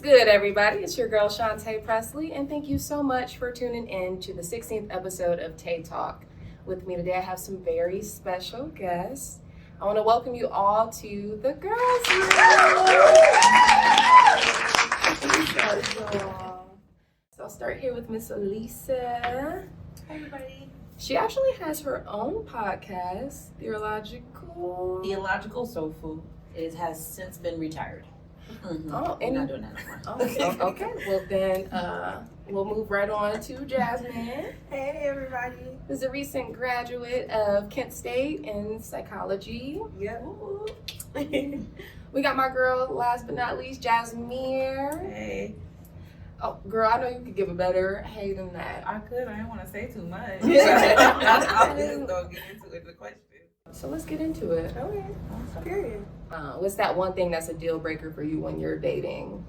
good, everybody? It's your girl, Chanté Presley, and thank you so much for tuning in to the 16th episode of TaeTalk. With me today, I have some very special guests. I want to welcome you all to the girls' room. So I'll start here with Miss Leesa. Hi, everybody. She actually has her own podcast, Theological Soul Food. It has since been retired. Mm-hmm. Oh, I'm not doing that anymore. Okay. Well, then we'll move right on to Jazmine. Hey, everybody. Who's a recent graduate of Kent State in psychology. Yep. We got my girl, last but not least, Jasmere. Hey. Oh, girl, I know you could give a better hey than that. I could. I didn't want to say too much. Yeah. I'm just going to get into it, the question. So let's get into it. Okay. Period. What's that one thing that's a deal breaker for you when you're dating?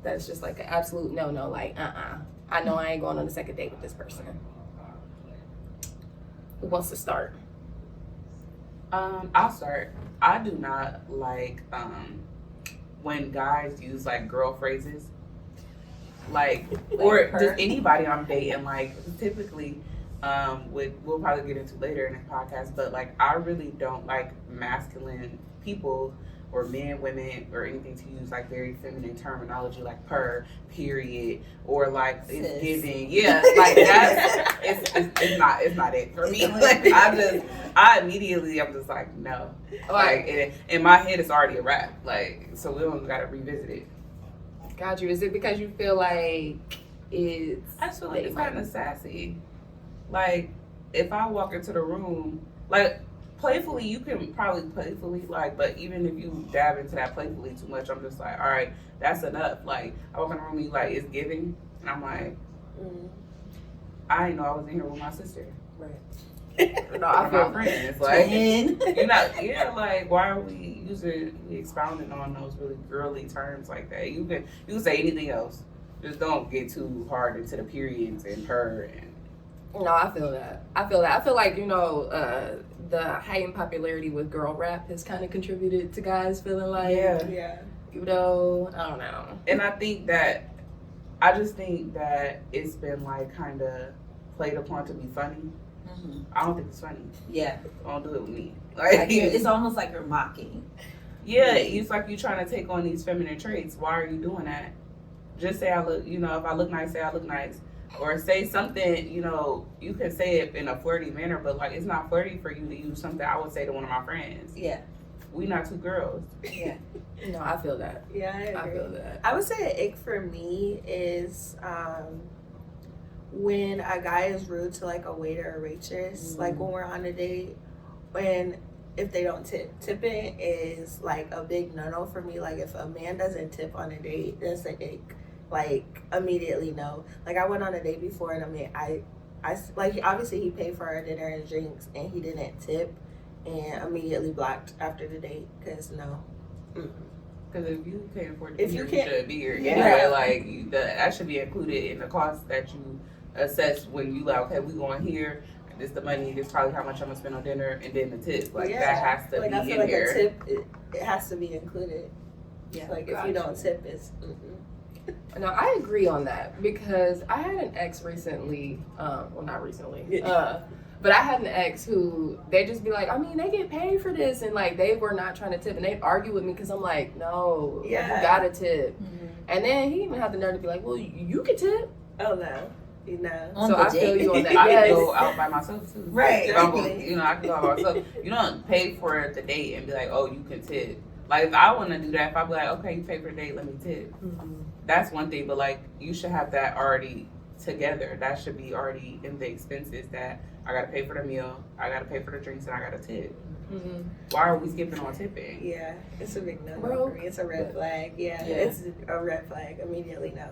That's just like an absolute no-no, like, I know I ain't going on a second date with this person. Who wants to start? I'll start. I do not like when guys use like girl phrases. Like or just anybody I'm dating, like typically we'll probably get into later in the podcast, but like I really don't like masculine people or men, women, or anything to use like very feminine terminology like per, period, or like it's giving. Yeah, like that's it's not it for me. Like I immediately I'm just like no. Like in my head it's already a wrap. Like so we don't gotta revisit it. Got you. Is it because you feel like it's... I just feel like it's kind of sassy. Like, if I walk into the room, like, playfully, you can probably playfully, like, but even if you dab into that playfully too much, I'm just like, all right, that's enough. Like, I walk in the room, you like, it's giving, and I'm like, I didn't know I was in here with my sister. Right. No, I feel my friends. Like, you're not, like, why are we expounding on those really girly terms like that? You can say anything else. Just don't get too hard into the periods and her and. No, I feel that. I feel like, the heightened popularity with girl rap has kind of contributed to guys feeling like, I don't know. And I just think that it's been like kind of played upon to be funny. Mm-hmm. I don't think it's funny. Yeah. Don't do it with me. Like it's almost like you're mocking. Yeah, it's like you're trying to take on these feminine traits. Why are you doing that? Just say I look, if I look nice, say I look nice. Or say something, you can say it in a flirty manner, but like it's not flirty for you to use something I would say to one of my friends. Yeah. We not two girls. Yeah. No, I feel that. Yeah, I feel that. I would say an ick for me is when a guy is rude to like a waiter or waitress, like when we're on a date, if they don't tip. Tipping is like a big no-no for me. Like if a man doesn't tip on a date, that's an ick. Like immediately no. Like I went on a date before and I like obviously he paid for our dinner and drinks and he didn't tip and immediately blocked after the date because no. Because if you can't afford to be here, you should be here. Anyway, like that should be included in the cost that you assess when you like, okay, we going here. This the money. This probably how much I'm gonna spend on dinner, and then the tip. Like that has to be I feel in like here. A tip, it has to be included. Yeah. Like if you don't tip, it's. No, I agree on that because I had an ex recently. Well, not recently. But I had an ex who they just be like, I mean, they get paid for this, and like they were not trying to tip, and they'd argue with me because I'm like, no, you gotta tip. Mm-hmm. And then he even had the nerve to be like, well, you can tip. Oh no. So I feel you on that. I can go out by myself too. Right. If I'm going, I can go out by myself. You don't pay for the date and be like, oh, you can tip. Like if I want to do that, if I be like, okay, you pay for the date, let me tip. Mm-hmm. That's one thing, but like you should have that already together. That should be already in the expenses that I gotta pay for the meal, I gotta pay for the drinks, and I gotta tip. Mm-hmm. Why are we skipping on tipping? Yeah, it's a big no for me. It's a red flag. Yeah, it's a red flag. Immediately no.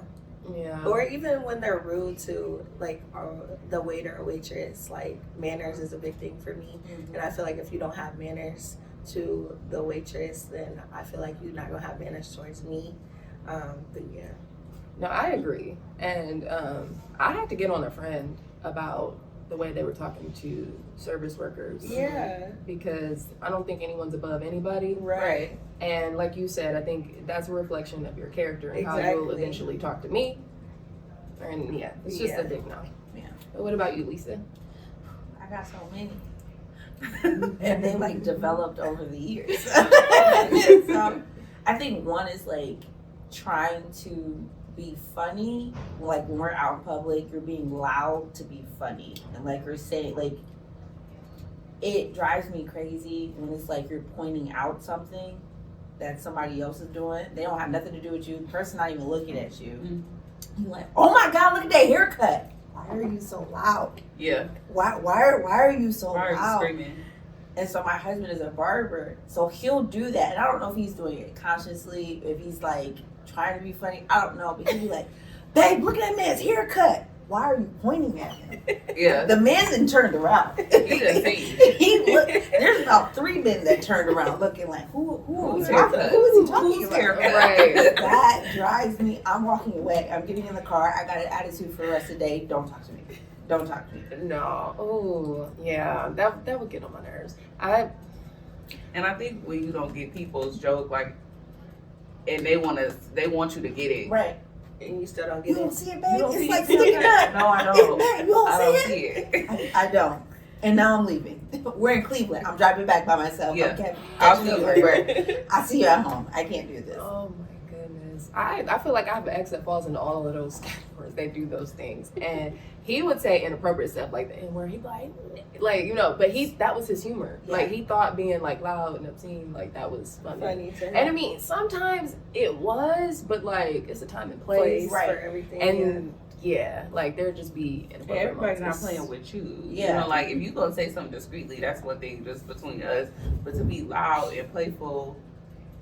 Yeah. Or even when they're rude to like the waiter or waitress, like manners is a big thing for me. Mm-hmm. And I feel like if you don't have manners to the waitress, then I feel like you're not gonna have manners towards me. But yeah. No, I agree. And I had to get on a friend about the way they were talking to service workers. Yeah. Because I don't think anyone's above anybody. Right. And like you said, I think that's a reflection of your character and how you'll Exactly. eventually talk to me. And yeah, it's just a big no. Yeah. But what about you, Leesa? I got so many. And they like developed over the years. So I think one is like trying to be funny. Like when we're out in public, you're being loud to be funny. And like you're saying, like, it drives me crazy when it's like you're pointing out something that somebody else is doing. They don't have nothing to do with you. The person not even looking at you. Mm-hmm. You're like, oh my God, look at that haircut. Why are you so loud? Yeah. Why are you so Why are you loud? screaming? And so my husband is a barber, so he'll do that. And I don't know if he's doing it consciously, if he's like trying to be funny. I don't know, but he'll be like, babe, look at that man's haircut. Why are you pointing at him? Yeah. The man then turned around. He done seen. He looked, there's about 3 men that turned around looking like, who Who's is he talking? haircut? Who is he talking Who's about? haircut? Right. That drives me. I'm walking away. I'm getting in the car. I got an attitude for the rest of the day. Don't talk to me. Don't talk to me. No. Oh, yeah. That would get on my nerves. And I think when you don't get people's joke, like, and they want you to get it. Right. And you still don't You get don't it. see it, You babe. don't It's see like it? sticking up. No, I It's don't. back. You don't I don't see see it? it. I don't. And now I'm leaving. We're in Cleveland. I'm driving back by myself. Yeah. I'm I'll catching see you you later. I see you at home. I can't do this. Oh my goodness. I feel like I have an ex that falls into all of those categories. They do those things. And he would say inappropriate stuff like the N-word. He'd like, you know, but that was his humor. Yeah. Like, he thought being like loud and obscene, like, that was funny. Funny to him. And I mean, sometimes it was, but like, it's a time and place. Place Right. for everything. And yeah, like, there'd just be inappropriate Everybody's not moments. playing with you. Yeah. You know, like, if you gonna say something discreetly, that's one thing just between us. But to be loud and playful,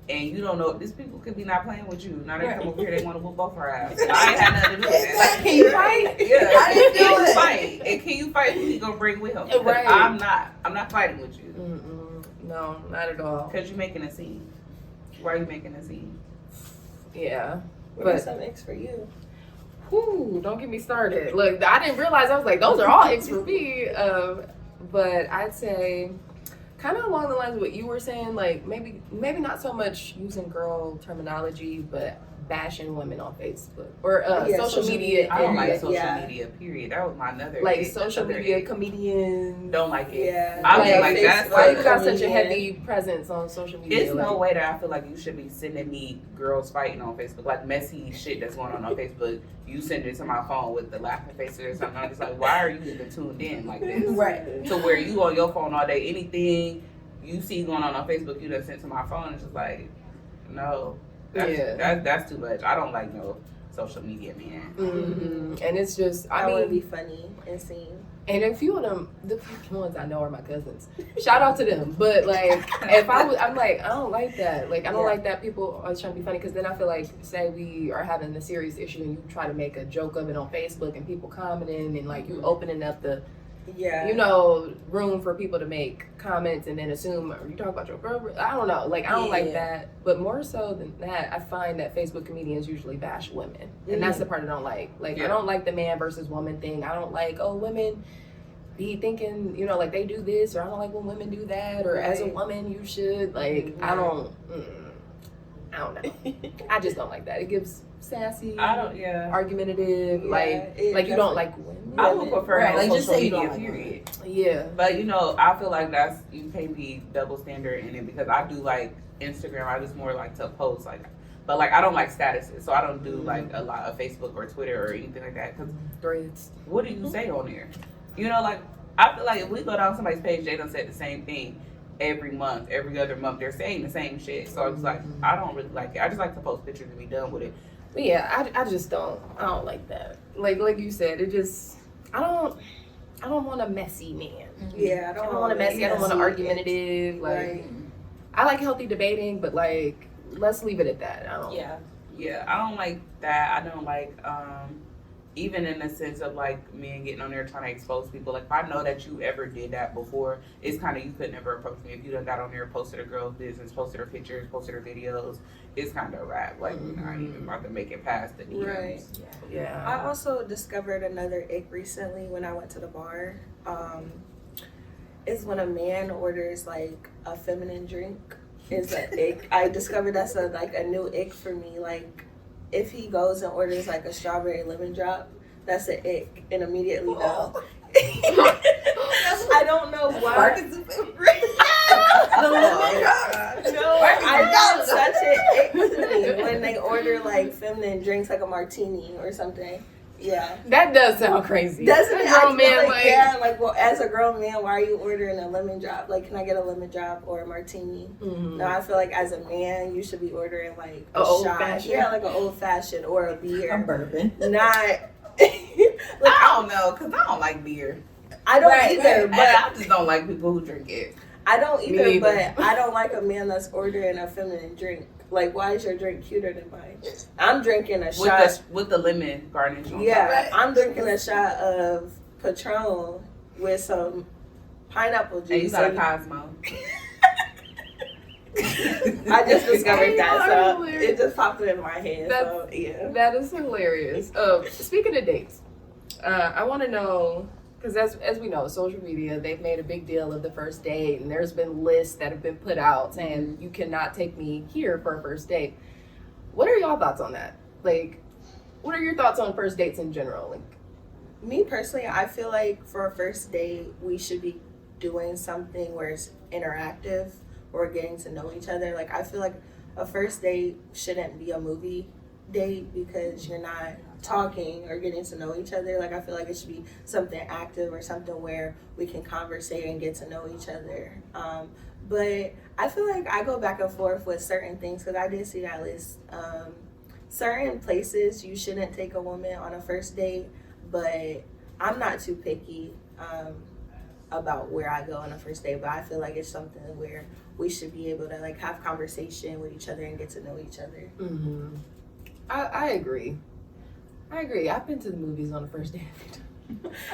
and you don't know, these people could be not playing with you. Now they come over here, they want to whoop both our ass. I ain't had nothing to do with that. Can you fight? Yeah. How do you do Can you it? fight? And can you fight who he gonna bring with him? Because Right. I'm not fighting with you. No, not at all. Because you're making a scene. Why are you making a scene? Yeah. What are But some X for you? whew, don't get me started. Look, I didn't realize, I was like, those are all X for me. But I'd say kind of along the lines of what you were saying, like maybe not so much using girl terminology, but bashing women on Facebook or Yeah, social media. I don't like area. social Yeah. media, period. That was my another Like ick, social other media ick. comedians. Don't like it. Yeah. I mean, like, Facebook that's Why you got such a comedian. heavy presence on social media? It's like, no way that I feel like you should be sending me girls fighting on Facebook, like messy shit that's going on Facebook. You send it to my phone with the laughing faces or something. I'm just like, why are you even tuned in like this? Right. To where you on your phone all day, anything you see going on Facebook, you done sent to my phone. It's just like, no, that's too much. I don't like no social media, man. Mhm. And it's just, I I want to mean, be funny and seen. and a few of them, the ones I know are my cousins. Shout out to them. But like, if I'm like, I don't like that. Like, I don't like that people are trying to be funny, because then I feel like, say we are having a serious issue and you try to make a joke of it on Facebook and people commenting and like you opening up the, Yeah. you know, room for people to make comments and then assume, are you talking about your girlfriend? I don't know. Like, I don't like that. But more so than that, I find that Facebook comedians usually bash women. And that's the part I don't like. Like, I don't like the man versus woman thing. I don't like, oh, women be thinking, you know, like they do this, or I don't like when women do that, or as a woman you should. Like, I don't know. I just don't like that. It gives sassy, argumentative, like you don't like women. I would prefer Right, no like, just social say you don't media, like period. Yeah. But you know, I feel like you can't be double standard in it, because I do like Instagram. I just more like to post, like, but like I don't like statuses, so I don't do like a lot of Facebook or Twitter or anything like that. Because Threads. what do you say on there? You know, like I feel like if we go down somebody's page, they done said the same thing every month, every other month. They're saying the same shit. So I'm just like, I don't really like it. I just like to post pictures and be done with it. But yeah, I just don't. I don't like that. Like you said, it just. I don't want a messy man. Yeah, I don't want a messy. I don't want an argumentative. Like, Right. I like healthy debating, but like, let's leave it at that. I don't. Yeah. Yeah, I don't like that. I don't like even in the sense of like men getting on there trying to expose people, like if I know that you ever did that before, it's kind of, you could never approach me. If you done got on there, posted a girl's business, posted her pictures, posted her videos, it's kind of a wrap. Like we're not even about to make it past the DMs. Right. Yeah. I also discovered another ick recently when I went to the bar. Is when a man orders like a feminine drink. Is an ick. I discovered that's a new ick for me. Like if he goes and orders like a strawberry lemon drop, that's an ick, and immediately no. I don't know why. The lemon drop. No, I know such an ick to me when they order like feminine drinks, like a martini or something. Yeah. That does sound crazy. Doesn't it? A grown I feel man, like, yeah, like, well, as a grown man, why are you ordering a lemon drop? Like, can I get a lemon drop or a martini? Mm-hmm. No, I feel like as a man, you should be ordering like a old shot. fashioned? Yeah, like an old fashioned or a beer. A bourbon. Not. I don't know, because I don't like beer. I don't Right, either, right. but I just don't like people who drink it. I don't Me either, neither. but I don't like a man that's ordering a feminine drink. Like, why is your drink cuter than mine? I'm drinking a shot. With the lemon garnish on Yeah, top. I'm drinking a shot of Patron with some pineapple juice. And you got a Cosmo. I just discovered that, Y'all are so hilarious. it just popped in my head. So, yeah. That is hilarious. Speaking of dates, I want to know, because as we know, social media, they've made a big deal of the first date, and there's been lists that have been put out saying you cannot take me here for a first date. What are y'all thoughts on that? Like, what are your thoughts on first dates in general? Like, Me personally, I feel like for a first date, we should be doing something where it's interactive, or getting to know each other. Like, I feel like a first date shouldn't be a movie date because you're not talking or getting to know each other. Like, I feel like it should be something active or something where we can conversate and get to know each other. But I feel like I go back and forth with certain things because I did see that list. Certain places you shouldn't take a woman on a first date, but I'm not too picky about where I go on a first date. But I feel like it's something where we should be able to like have conversation with each other and get to know each other. mm-hmm. I agree. I've been to the movies on the first date.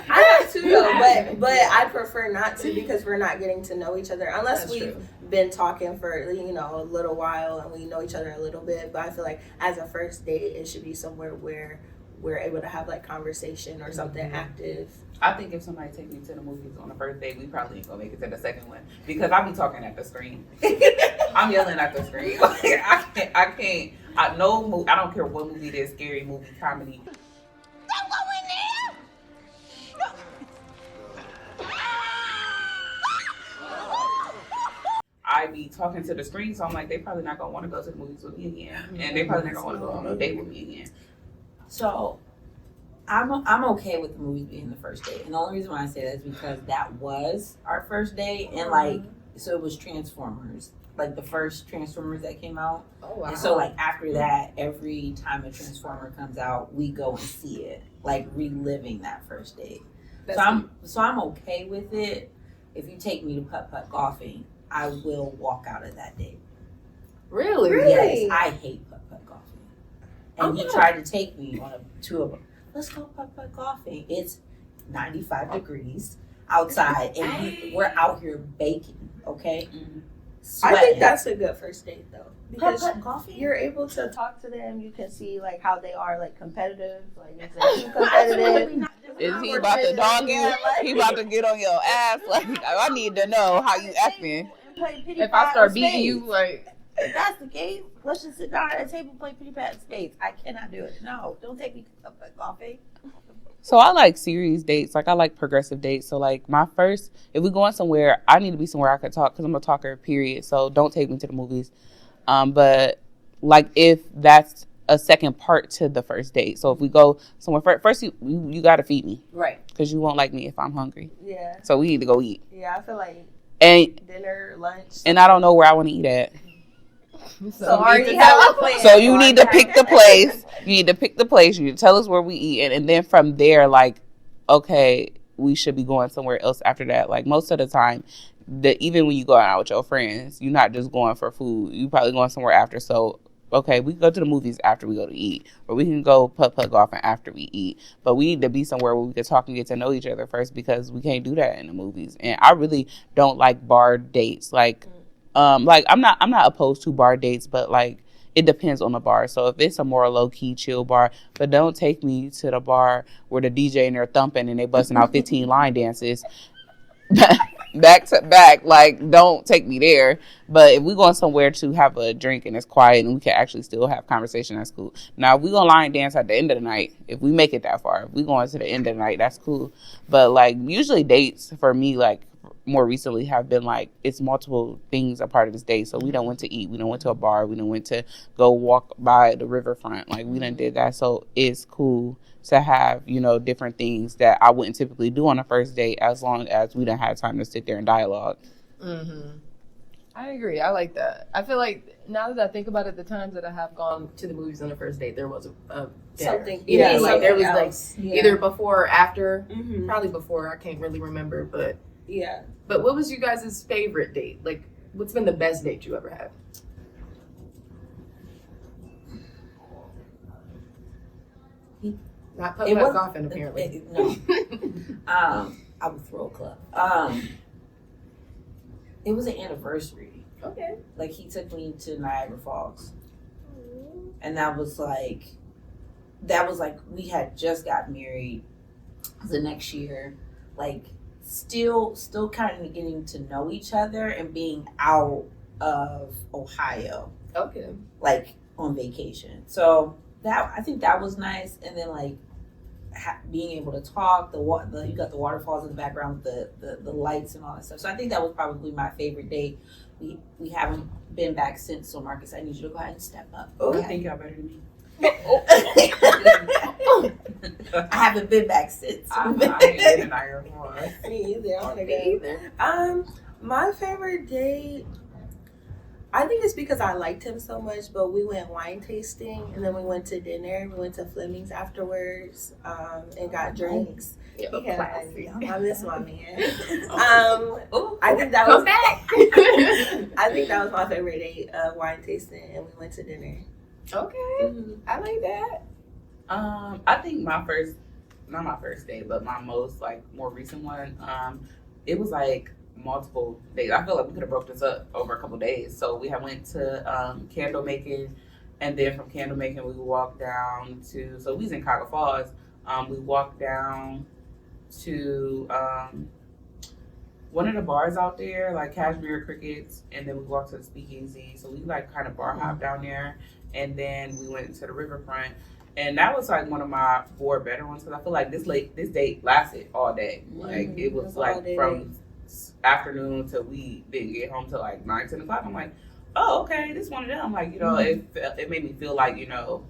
I have too though, but I prefer not to because we're not getting to know each other unless That's we've true. been talking for a little while and we know each other a little bit. But I feel like as a first date, it should be somewhere where we're able to have like conversation or something Mm-hmm. active. I think if somebody take me to the movies on the first date, we probably ain't gonna make it to the second one because I be talking at the screen. I'm yelling at the screen. Like, I can't. I don't care what movie it is, scary movie, comedy. I be talking to the screen, so I'm like, they probably not gonna want to go to the movies with me again, and they probably not gonna want to go on a date with me again. So I'm okay with the movies being the first date. And the only reason why I say that is because that was our first date. And like, so it was Transformers, like the first Transformers that came out. Oh wow. And so like after that, every time a Transformer comes out, we go and see it, like reliving that first date. So I'm okay with it. If you take me to putt-putt golfing, I will walk out of that date. Really? Yes, I hate putt-putt golfing. And he Okay. tried to take me on let's go putt-putt golfing. It's 95 degrees outside and we're out here baking, okay? Mhm. I think Sweating. that's a good first date though because Putt-putt golfing? you're able to talk to them. You can see like how they are like competitive. Like is they too competitive? Is he about to dog you? He about to get on your ass? Like, I need to know how you acting. If I start beating you, like, If that's the case, let's just sit down at a table and play pretty pat spades. I cannot do it. No, don't take me to putt-putt golfing. So I like serious dates. Like I like progressive dates. So like my first, if we going somewhere, I need to be somewhere I can talk because I'm a talker. Period. So don't take me to the movies. But like if that's a second part to the first date. So if we go somewhere first, you got to feed me Right. because you won't like me if I'm hungry. Yeah, So we need to go eat. yeah. I feel like And dinner, lunch. I don't know where I want to eat at. So already have a plan. So you need to pick the place. You need to pick the place. You need to tell us where we eat, and then from there, like, okay, we should be going somewhere else after that. Like most of the time, even when you go out with your friends, you're not just going for food. You probably going somewhere after. So okay, we can go to the movies after we go to eat, or we can go putt golfing after we eat. But we need to be somewhere where we can talk and get to know each other first, because we can't do that in the movies. And I really don't like bar dates. Like I'm not opposed to bar dates, but like it depends on the bar. So if it's a more low key chill bar, but don't take me to the bar where the DJ and they're thumping and they busting out 15 line dances back to back. Like, don't take me there. But if we going somewhere to have a drink and it's quiet and we can actually still have conversation, that's cool. Now, if we gonna line dance at the end of the night, if we make it that far, if we going to the end of the night, that's cool. But like, usually dates for me, like more recently, have been like, it's multiple things a part of this day. So we done went to eat, we done went to a bar, we done went to go walk by the riverfront, like we done did that. So it's cool to have, you know, different things that I wouldn't typically do on a first date, as long as we done had time to sit there and dialogue. I agree. I like that. I feel like now that I think about it, the times that I have gone to the movies on the first date, there was a Something. Yeah, Yeah, like there was else. like either before or after. Mm-hmm. Probably before. I can't really remember, but Yeah. But what was you guys' favorite date? Like, what's been the best date you ever had? Not putt golfing, apparently. No. I would throw a club. It was an anniversary. Okay. Like, he took me to Niagara Falls. And that was like we had just got married the next year. Like, still kind of getting to know each other and being out of Ohio. Okay. Like, on vacation. So that, I think that was nice. And then like being able to talk, you got the waterfalls in the background with the lights and all that stuff. So I think that was probably my favorite date. We haven't been back since. So Marcus, I need you to go ahead and step up. I think y'all better than me. I haven't been back since. I ain't been in Niagara Falls. Me either. I want to Me go. either. My favorite date, I think it's because I liked him so much, but we went wine tasting and then we went to dinner. We went to Fleming's afterwards and got drinks. Yeah, I miss my man. I think that Come was back. I think that was my favorite date, wine tasting, and we went to dinner. Okay. I like that. I think not my first date, but my most like more recent one. It was like multiple days. I feel like we could have broke this up over a couple days. So we had went to candle making, and then from candle making we walked down to. So we was in Niagara Falls. We walked down to one of the bars out there, like Jasmere Crickets, and then we walked to the Speakeasy. So we like kind of bar hop down there, and then we went to the riverfront. And that was like one of my 4 better ones, because I feel like this date lasted all day. Like it was like from afternoon till we didn't get home till like 9, 10 o'clock. I'm like, oh, okay, this one of them. Like, you know, it made me feel like, you know,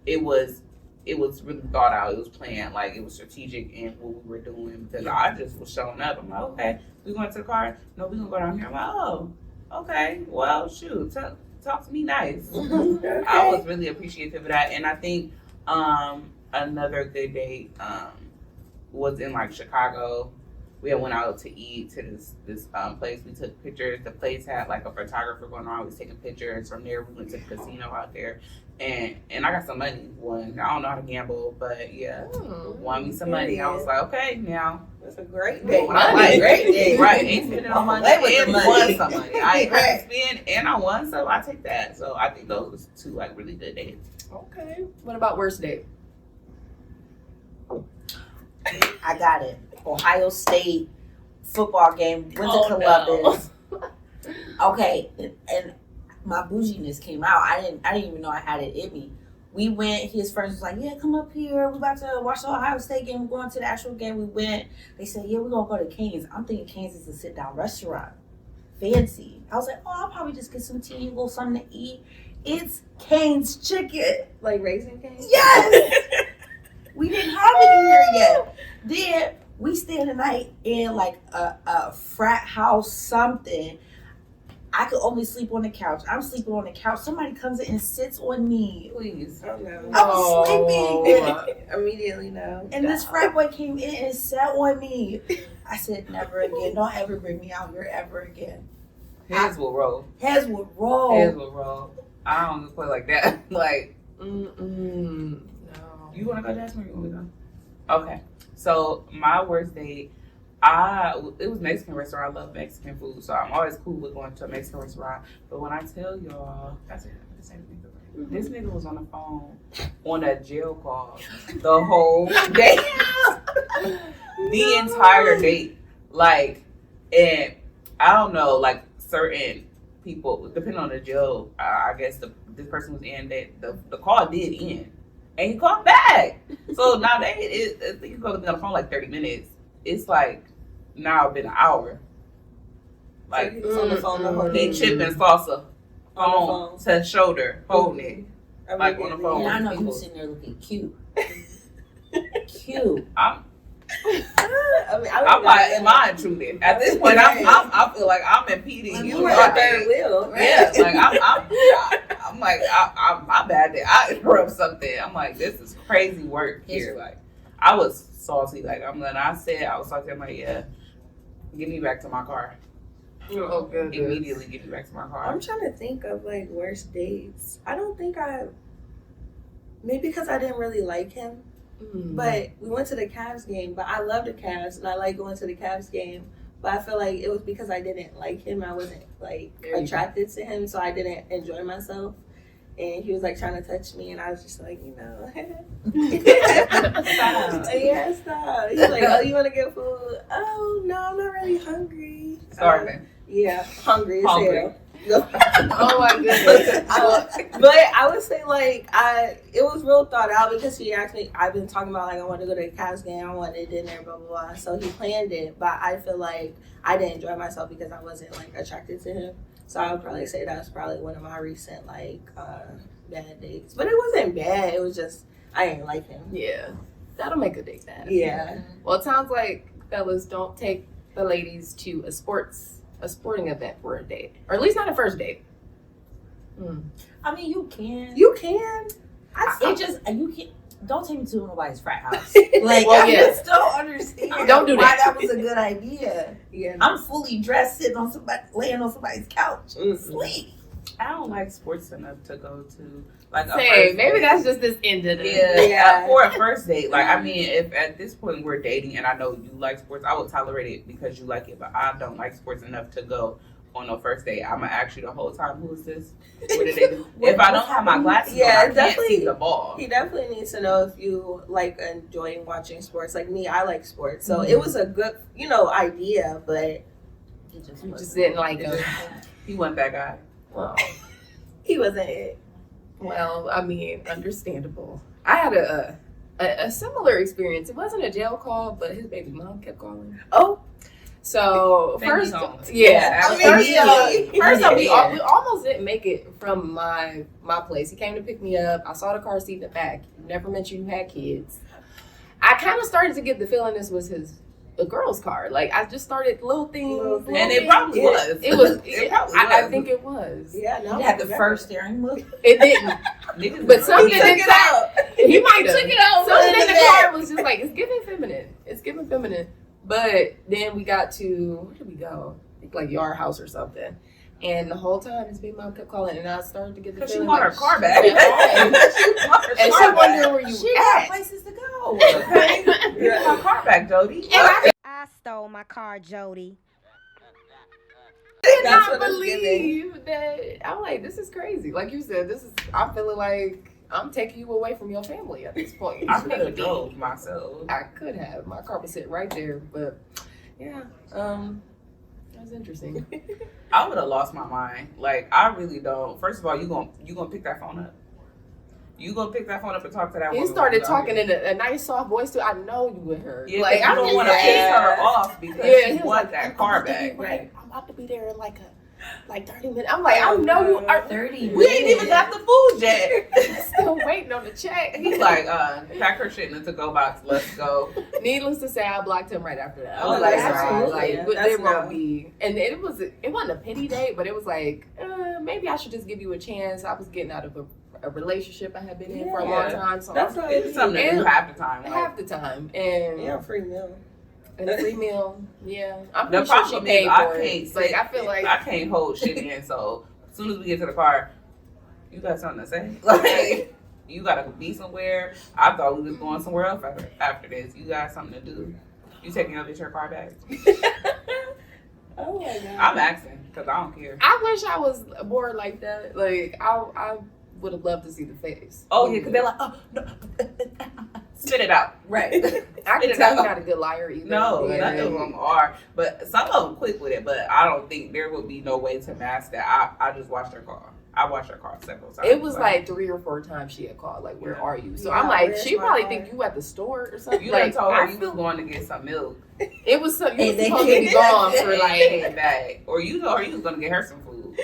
it was really thought out. It was planned. Like, it was strategic in what we were doing, because I just was showing up. I'm like, okay, we going to the car? No, we gonna go down here. I'm like, oh, okay, well, shoot, talk to me nice. Okay. I was really appreciative of that. And I think another good date was in like Chicago. We had went out to eat to this place. We took pictures. The place had like a photographer going around. We was taking pictures. From there, we went to the casino out there, and I got some money. I don't know how to gamble, but yeah, won me some money. I was like, okay, now That's a great date. Great date. right, ain't spending no money Play with and the money. won some money. I ain't had to spend and I won, so I take that. So I think those was 2 like really good dates. Okay. What about worst date? I got it. Ohio State football game. Went to Columbus. Okay, and my bouginess came out. I didn't even know I had it in me. We went. His friends was like, "Yeah, come up here. We're about to watch the Ohio State game. We're going to the actual game." We went. They said, "Yeah, we're gonna go to Cane's." I'm thinking Cane's is a sit down restaurant, fancy. I was like, "Oh, I'll probably just get some tea, a little something to eat." It's Cane's chicken. Like Raisin Cane? Yes. We didn't have it here yet. Then we stayed the night in like a frat house something. I could only sleep on the couch. I'm sleeping on the couch. Somebody comes in and sits on me. Please. Oh no. I was sleeping. Immediately no. And this frat boy came in and sat on me. I said, never again. Don't ever bring me out here ever again. Heads will roll. Heads would roll. Heads will roll. I don't play like that. Like, No. you want to go, Jasmine? Or you want to go? Okay. So my worst date, it was Mexican restaurant. I love Mexican food, so I'm always cool with going to a Mexican restaurant. But when I tell y'all, this nigga was on the phone on a jail call the whole day, the entire date. Like, and I don't know, like certain people, depending on the jail, I guess this person was in that the call did end, and he called back. So now I think he's gonna be on the phone like 30 minutes. It's like now been an hour. Like, So he was on the phone the whole he day. chipping salsa On on to shoulder, holding it. Like on the phone. And I know you sitting there looking cute. Cute. I'm I'm like, am I intruding? At this point, I feel like I'm impeding You you. were all the third day. wheel. Yeah, like I'm like, my bad that I interrupt something. I'm like, this is crazy work here. Like, I was salty. Like, I said I was salty. I'm like, yeah, get me back to my car. Oh, good. Immediately get me back to my car. I'm trying to think of like worst dates. I don't think maybe because I didn't really like him. But we went to the Cavs game. But I love the Cavs and I like going to the Cavs game. But I feel like it was because I didn't like him. I wasn't like attracted to him, so I didn't enjoy myself. And he was like trying to touch me, and I was just like, yeah, stop. He's like, oh, you want to get food? Oh, no, I'm not really hungry. Starving. Yeah, hungry as hell. Oh my goodness. But I would say like it was real thought out because he asked me. I've been talking about like I want to go to the Cavs game, I wanted dinner, blah blah blah. So he planned it, but I feel like I didn't enjoy myself because I wasn't like attracted to him. So I would probably say that was probably one of my recent like bad dates. But it wasn't bad. It was just I didn't like him. Yeah, that'll make a date bad. Yeah. Well, it sounds like fellas don't take the ladies to a sporting event for a date, or at least not a first date. I mean, you can. You can. You can't. Don't take me to nobody's frat house. Like, Well, I yeah. just don't understand. Don't do why that. that was a good idea. Yeah. I'm fully dressed, sitting on laying on somebody's couch, sleep. I don't like sports enough to go to like a Say, first maybe date. that's just this end of the Yeah. For a first date. Like, I mean, if at this point we're dating and I know you like sports, I would tolerate it because you like it, but I don't like sports enough to go on a first date. I'm gonna ask you the whole time, who is this? What did they do? If I don't have my glasses on, I can't see the ball. He definitely needs to know if you like enjoying watching sports. Like me, I like sports, so it was a good, idea, but You just didn't like him. He wasn't that guy. Well, he wasn't it. well, I mean, understandable. I had a similar experience. It wasn't a jail call, but his baby mom kept calling. Oh, So Send me first, home. yeah, I mean, first yeah. we almost didn't make it from my place. He came to pick me up. I saw the car seat in the back. You never mentioned you had kids. I kind of started to get the feeling this was a girl's car. Like I just started little things, And it probably was. It was. It probably I was. think it was. yeah, no. You had the first steering wheel. It didn't. Niggas But was something He took it out. He might have. Took it out. Something in the Yeah. car was just like, it's giving feminine. It's giving feminine. But then we got to, where did we go? I think like Yard House or something. And the whole time his big mom kept calling, and I started to get the Because she feeling want her like, car back. and she wondered where you She got at. places to go. Okay? Get my car back, Jody. I stole my car, Jody. did That's not what it's giving. believe that. I'm like, this is crazy. Like you said, I'm feeling like I'm taking you away from your family at this point. I could have drove myself. I could have. My car was sitting right there, but yeah, that was interesting. I would have lost my mind. Like, I really don't. First of all, you gonna pick that phone up. You gonna pick that phone up and talk to that He woman. started talking in a nice, soft voice too. I know you with her. Yeah, like I don't want to yeah. piss her off because Yeah, she he was wants like, that I'm car about to be back. right. I'm about to be there in like 30 minutes. I'm like, I know you are 30 We ain't even got the food yet. still waiting on the check. He's like, pack her shit in the to-go box. Let's go. Needless to say, I blocked him right after that. I Oh, was like, that's right. like, Yeah, but that's there won't no. be. And it wasn't a pity date, but it was like, maybe I should just give you a chance. I was getting out of a relationship I had been in for a long Yeah. time, so That's I'm all It's something to do half the time. Like, half the time, and Yeah, free meal. And a free meal. Yeah. I'm The pretty sure she problem paid is I for can't it. Like, I feel like. I can't hold shit in. So as soon as we get to the car, you got something to say? Like, you gotta be somewhere. I thought we was going somewhere else after this. You got something to do. You taking your car back? Oh my god. I'm asking because I don't care. I wish I was more like that. Like, I would have loved to see the face. Oh yeah, because they're like, oh no, spit it out. Right. I can tell you're not a good liar either. No, Yeah. none of them are. But some of them quick with it. But I don't think there will be no way to mask that. I just watched her call. I watched her call several times. It was like 3 or 4 times she had called. Like, where are you? So Yeah, I'm like, where's she my probably car? think you at the store or something. You like, done told her I you was going to get some milk. It was so you And was they supposed to be came gone back. for And like. came back. Or you told her you was going to get her some food.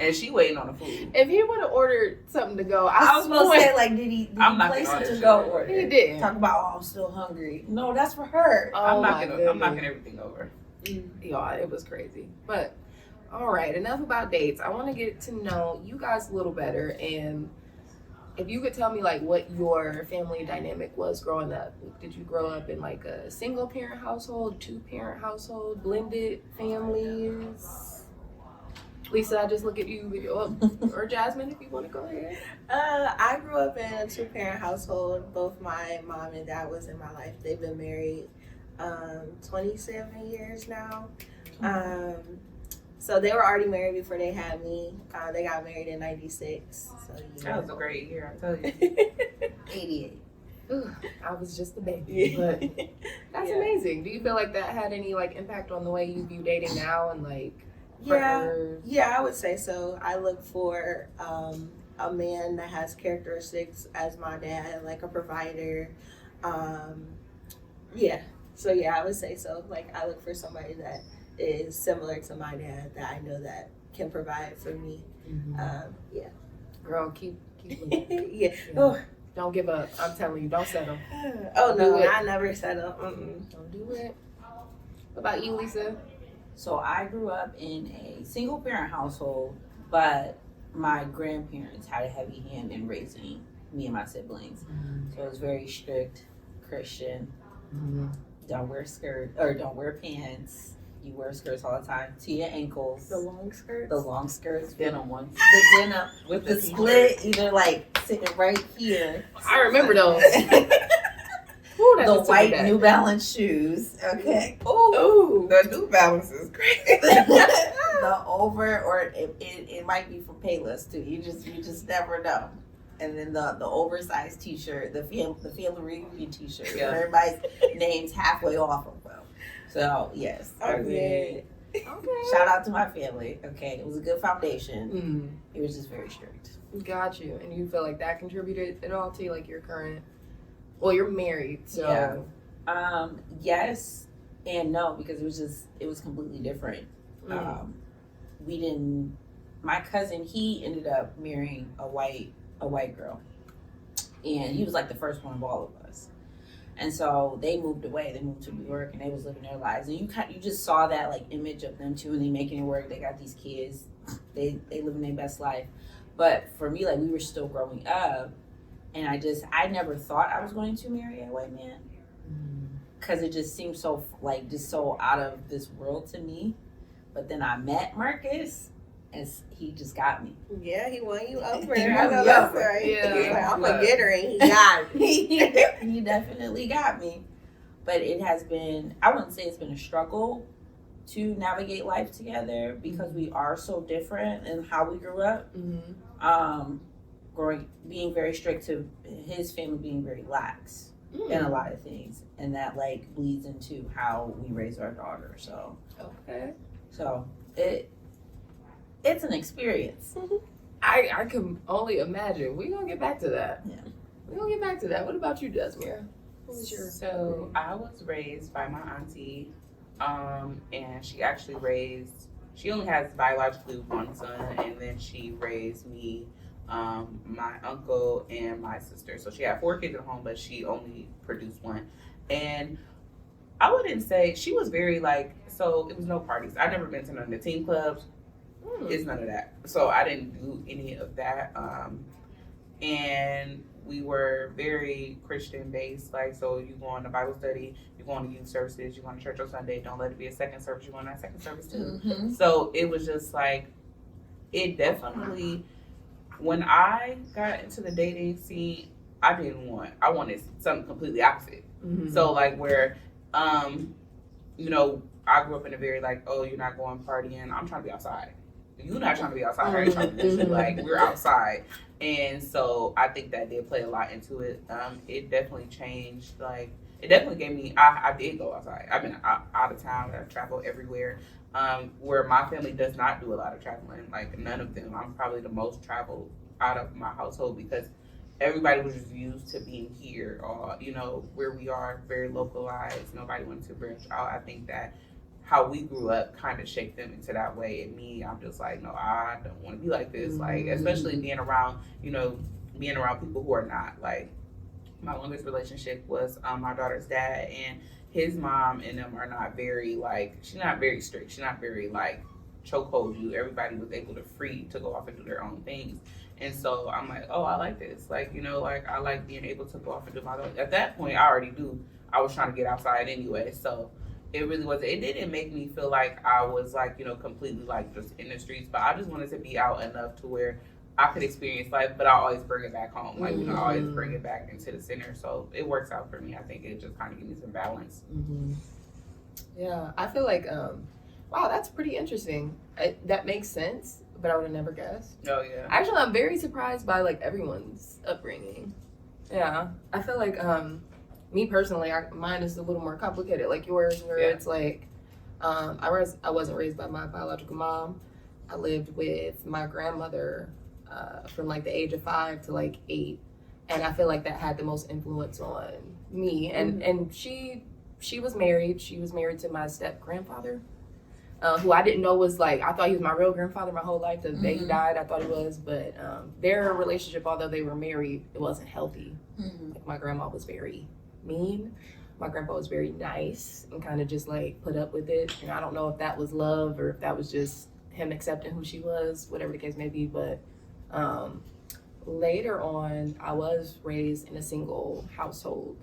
And she waiting on the food. If he would have ordered something to go, I was gonna swear- say, like, did he I'm not place gonna it to order go shit. order? He didn't. Talk about, oh, I'm still hungry. No, that's for her. Oh I'm my knocking goodness. everything over. Yeah, it was crazy. But all right, enough about dates. I want to get to know you guys a little better, and if you could tell me like what your family dynamic was growing up. Did you grow up in like a single parent household, 2-parent household, blended families? Leesa, I just look at you, or Jazmine, if you want to go ahead. I grew up in a 2-parent household. Both my mom and dad was in my life. They've been married 27 years now. So they were already married before they had me. They got married in 96. So That was a great year, I tell you. 88. Ooh, I was just a baby, Yeah. but that's Yeah. amazing. Do you feel like that had any like impact on the way you view dating now and like Yeah, partners? yeah, I would say so. I look for a man that has characteristics as my dad, like a provider. Yeah, so yeah, I would say so. Like I look for somebody that is similar to my dad that I know that can provide for me. Yeah. Girl, keep looking. Yeah. Yeah. Don't give up. I'm telling you, don't settle. Oh Do no, it. I never settle. Mm-mm. Don't do it. What about you, Leesa? So I grew up in a single parent household, but my grandparents had a heavy hand in raising me and my siblings. So it was very strict Christian. Don't wear skirt or don't wear pants. You wear skirts all the time to your ankles. The long skirts. The long skirts, Denim one. the denim With the the split, either like sitting right here. I remember those. the Ooh, that just took me white back. New Balance shoes. Okay. Ooh, the New Balance is great. The over, or it might be from Payless too. You just never know. And then the oversized T-shirt, the family reunion T-shirt. Yeah. Everybody's names halfway off of them. So yes, I mean, Okay. shout out to my family. Okay, it was a good foundation. It was just very strict. Got you. And you feel like that contributed at all to like your current? Well, you're married, so Yeah. Yes and no, because it was completely different. We didn't. My cousin, he ended up marrying a white girl, and he was like the first one of all of us. And so they moved away. They moved to New York, and they was living their lives. And you just saw that like image of them too, and they making it work. They got these kids. They living their best life. But for me, like we were still growing up, and I never thought I was going to marry a white man, because it just seemed so like just so out of this world to me. But then I met Marcus, and he just got me. Yeah, he won you over. He I won know me that's over. right. Yeah. He's like, I'm a getter, and he got me. He definitely got me. But it has been, I wouldn't say it's been a struggle to navigate life together, because we are so different in how we grew up. Being very strict to his family, being very lax in a lot of things, and that like bleeds into how we raise our daughter. So Okay. it's an experience. I can only imagine. We're gonna get back to that. Yeah. We're gonna get back to that. What about you, Jasmere? What was your So I was raised by my auntie, and she only has biologically one son, and then she raised me, my uncle, and my sister. So she had 4 kids at home, but she only produced one. And I wouldn't say she was very like, so it was no parties. I'd never been to none of the teen clubs. It's none of that. So I didn't do any of that. And we were very Christian based. Like, so you go on to Bible study, you go on to youth services, you go on to church on Sunday. Don't let it be a second service. You go on that second service too. Mm-hmm. So it was just like, it definitely. When I got into the dating scene, I wanted something completely opposite. Mm-hmm. So like where, you know, I grew up in a very like, oh, you're not going partying. I'm trying to be outside. You're not trying to be outside. Right? Trying to do shit. Like, we're outside. And so I think that did play a lot into it. It definitely changed. Like, it definitely gave me, I did go outside. I've been out of town. I've traveled everywhere. Where my family does not do a lot of traveling. Like, none of them. I'm probably the most traveled out of my household because everybody was just used to being here, or, you know, where we are, very localized. Nobody wanted to branch out. I think that how we grew up kind of shaped them into that way. And me, I'm just like, no, I don't want to be like this. Like, especially being around, you know, people who are not. Like, my longest relationship was my daughter's dad, and his mom and them are not very, like, she's not very strict. She's not very, like, chokehold you. Everybody was able to free to go off and do their own things. And so I'm like, oh, I like this. Like, you know, like, I like being able to go off and do my own. At that point, I already knew I was trying to get outside anyway. So it really wasn't, it didn't make me feel like I was, like, you know, completely, like, just in the streets. But I just wanted to be out enough to where I could experience life, but I always bring it back home. Like, you know, I always bring it back into the center. So it works out for me. I think it just kind of gives me some balance. Mm-hmm. Yeah, I feel like, wow, that's pretty interesting. That makes sense, but I would have never guessed. Oh, yeah. Actually, I'm very surprised by, like, everyone's upbringing. Yeah, I feel like, me personally, mine is a little more complicated, like yours, where it's like, I wasn't raised by my biological mom. I lived with my grandmother from like the age of 5 to like 8, and I feel like that had the most influence on me. And she was married. She was married to my step grandfather, who I didn't know was like, I thought he was my real grandfather my whole life. The day he died, I thought he was, but their relationship, although they were married, it wasn't healthy. Like, my grandma was very mean. My grandpa was very nice and kind of just like put up with it. And I don't know if that was love or if that was just him accepting who she was, whatever the case may be. But later on, I was raised in a single household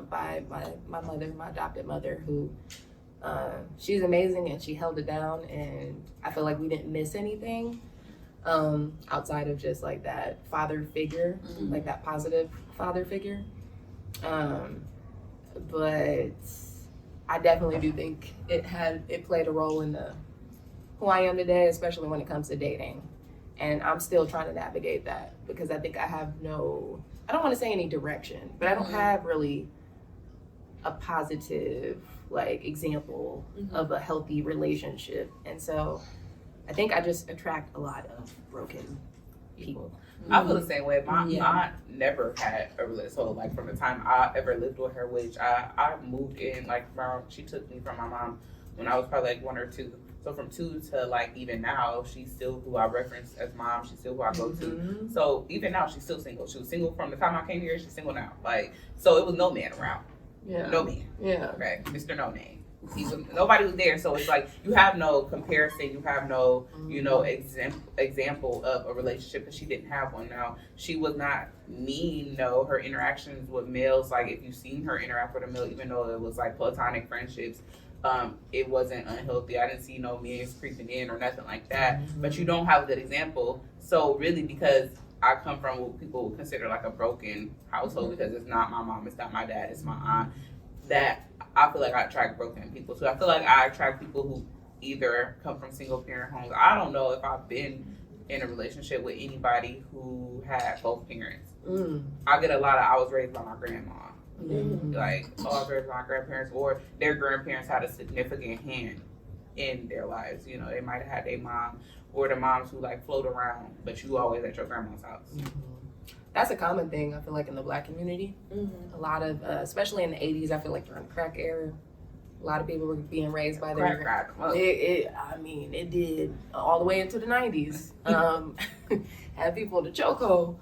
by my mother, my adopted mother, who she's amazing and she held it down. And I feel like we didn't miss anything outside of just like that father figure, like that positive father figure. But I definitely do think it played a role in who I am today, especially when it comes to dating. And I'm still trying to navigate that because I think I have I don't want to say any direction, but I don't have really a positive like example of a healthy relationship. And so I think I just attract a lot of broken people. I feel the same way. My aunt never had a relationship. So, like, from the time I ever lived with her, which I moved in, like, she took me from my mom when I was probably, like, 1 or 2. So, from 2 to, like, even now, she's still who I reference as mom. She's still who I go to. So, even now, she's still single. She was single from the time I came here. She's single now. Like, so it was no man around. Yeah. No man. Yeah. Okay. Mr. No Name. Nobody was there, so it's like you have no comparison, you have no, you know, example of a relationship, because she didn't have one. Now, she was not mean. No, her interactions with males, like if you've seen her interact with a male, even though it was like platonic friendships, it wasn't unhealthy. I didn't see no men creeping in or nothing like that. But you don't have a good example. So really, because I come from what people would consider like a broken household, because it's not my mom, it's not my dad, it's my aunt, that I feel like I attract broken people. So I feel like I attract people who either come from single parent homes. I don't know if I've been in a relationship with anybody who had both parents. I get a lot of, I was raised by my grandma. Like, I was raised by my grandparents, or their grandparents had a significant hand in their lives. You know, they might have had their mom, or the moms who like float around, but you always at your grandma's house. That's a common thing, I feel like, in the Black community. A lot of, especially in the 80s, I feel like during the crack era, a lot of people were being raised by their... It did all the way into the 90s. Had people in the chokehold.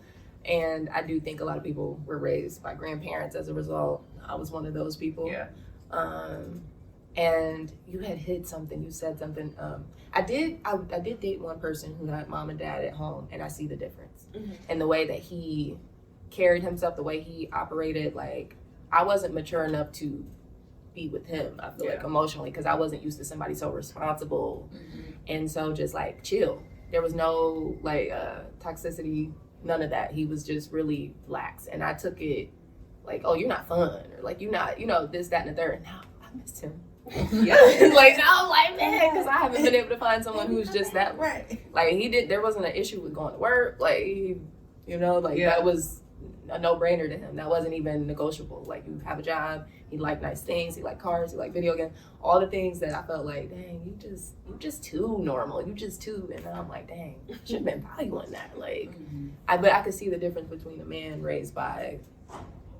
And I do think a lot of people were raised by grandparents as a result. I was one of those people. Yeah. And you had hit something, you said something. I did date one person who had mom and dad at home, and I see the difference in the way that he carried himself, the way he operated, like I wasn't mature enough to be with him. I feel like emotionally, because I wasn't used to somebody so responsible and so just like chill. There was no like toxicity, none of that. He was just really lax, and I took it like, oh, you're not fun, or like you're not, this, that, and the third. Now I missed him. Like now I'm like, man, because I haven't been able to find someone who's just that right. Like there wasn't an issue with going to work. Like that was a no-brainer to him. That wasn't even negotiable. Like, you have a job, he liked nice things, he liked cars, he liked video games, all the things that I felt like, dang, you just too normal, you just too. And then I'm like, dang, I should have been valuing that. Like, but I could see the difference between a man raised by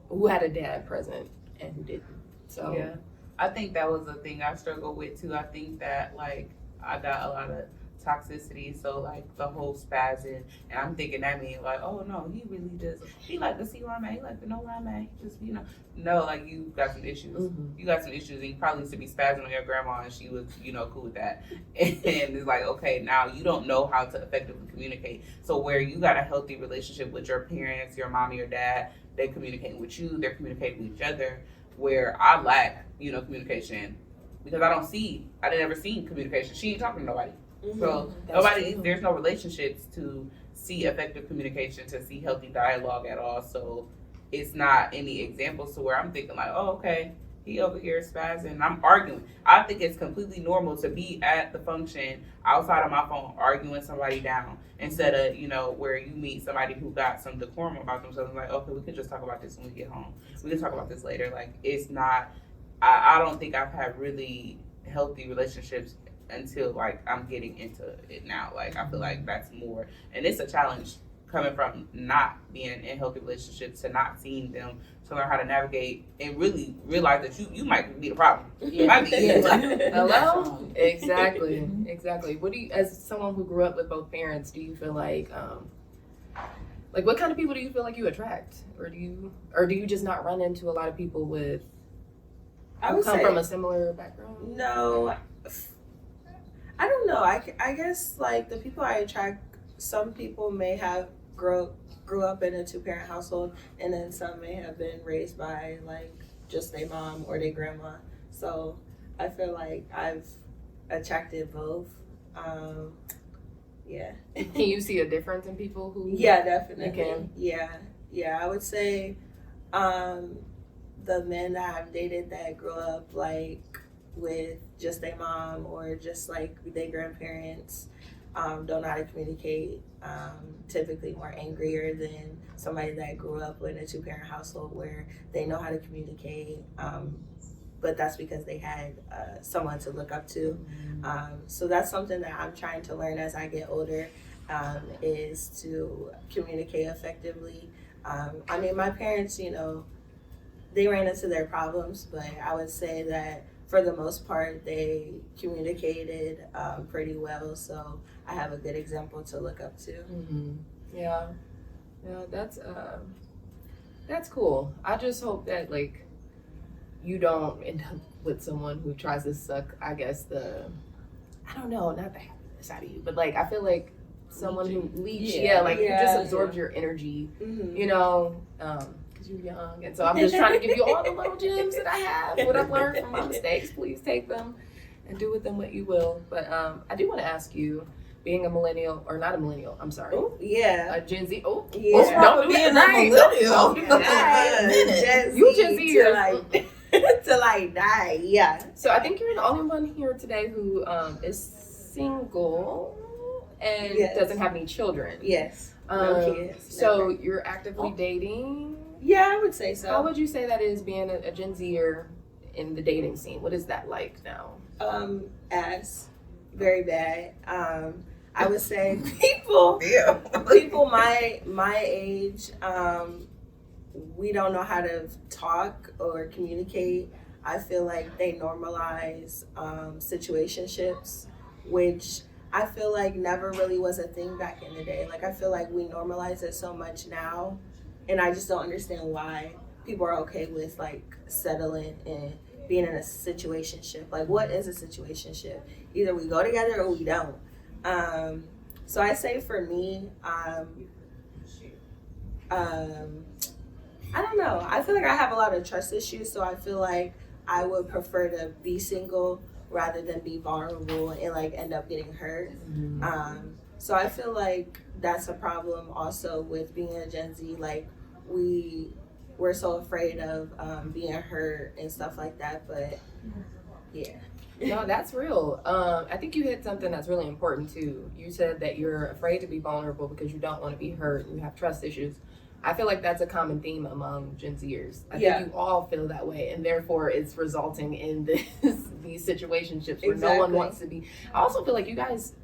who had a dad present and who didn't. So yeah, I think that was a thing I struggled with too. I think that like I got a lot of toxicity, so like the whole spazzing, and I'm thinking that means like, oh no, he like to see where I'm at, he like to know where I'm at, just no, like you got some issues. You got some issues, and you probably used to be spazzing on your grandma, and she was cool with that. And it's like, okay, now you don't know how to effectively communicate. So where you got a healthy relationship with your parents, your mom and your dad, they communicating with you, they're communicating with each other. Where I lack communication, because I didn't ever see communication. She ain't talking to nobody. So there's no relationships to see effective communication, to see healthy dialogue at all. So it's not any examples to where I'm thinking like, oh, okay, he over here spazzing and I'm arguing. I think it's completely normal to be at the function outside of my phone arguing somebody down instead of, where you meet somebody who got some decorum about themselves. Like, okay, we can just talk about this when we get home. We can talk about this later. Like, it's not, I don't think I've had really healthy relationships until like I'm getting into it now. Like, I feel like that's more, and it's a challenge coming from not being in healthy relationships to not seeing them, to learn how to navigate and really realize that you might be the problem. You might be. Hello? Exactly. What do you, as someone who grew up with both parents, do you feel like what kind of people do you feel like you attract, or do you just not run into a lot of people with who come from a similar background? No, I don't know. I guess like the people I attract, some people may have grew up in a 2-parent household, and then some may have been raised by like just their mom or their grandma. So I feel like I've attracted both. Yeah. Can you see a difference in people who? Yeah, definitely. You can. Yeah. I would say the men that I've dated that grew up like with just their mom or just like their grandparents, don't know how to communicate, typically more angrier than somebody that grew up in a 2-parent household where they know how to communicate, but that's because they had someone to look up to. So that's something that I'm trying to learn as I get older, is to communicate effectively. I mean, my parents, they ran into their problems, but I would say that for the most part, they communicated pretty well. So I have a good example to look up to. Yeah, that's cool. I just hope that like you don't end up with someone who tries to suck, I guess I don't know, not the happiness out of you, but like I feel like someone who leaves, who just absorbs your energy, because you're young, and so I'm just trying to give you all the little gems that I have, what I've learned from my mistakes. Please take them and do with them what you will. But I do want to ask you, being a millennial, or not a millennial, I'm sorry. Oh, yeah. A Gen Z. Oh, yeah. Don't do that. Millennial. You Gen Z to like die. Yeah. So I think you're the only one here today who is single and doesn't have any children. Yes. No kids. So you're actively dating? Yeah, I would say so. How would you say that is being a Gen Zer in the dating scene? What is that like now? Very bad. I would say people my age, we don't know how to talk or communicate. I feel like they normalize situationships, which I feel like never really was a thing back in the day. Like, I feel like we normalize it so much now, and I just don't understand why people are okay with like settling and being in a situationship. Like, what is a situationship? Either we go together or we don't. So I say for me, I don't know. I feel like I have a lot of trust issues, so I feel like I would prefer to be single rather than be vulnerable and like end up getting hurt. So I feel like that's a problem also with being a Gen Z. Like we're so afraid of being hurt and stuff like that. But yeah. No, that's real. I think you hit something that's really important too. You said that you're afraid to be vulnerable because you don't want to be hurt and you have trust issues. I feel like that's a common theme among Gen Zers. I think you all feel that way, and therefore it's resulting in these situationships where no one wants to be. I also feel like you guys,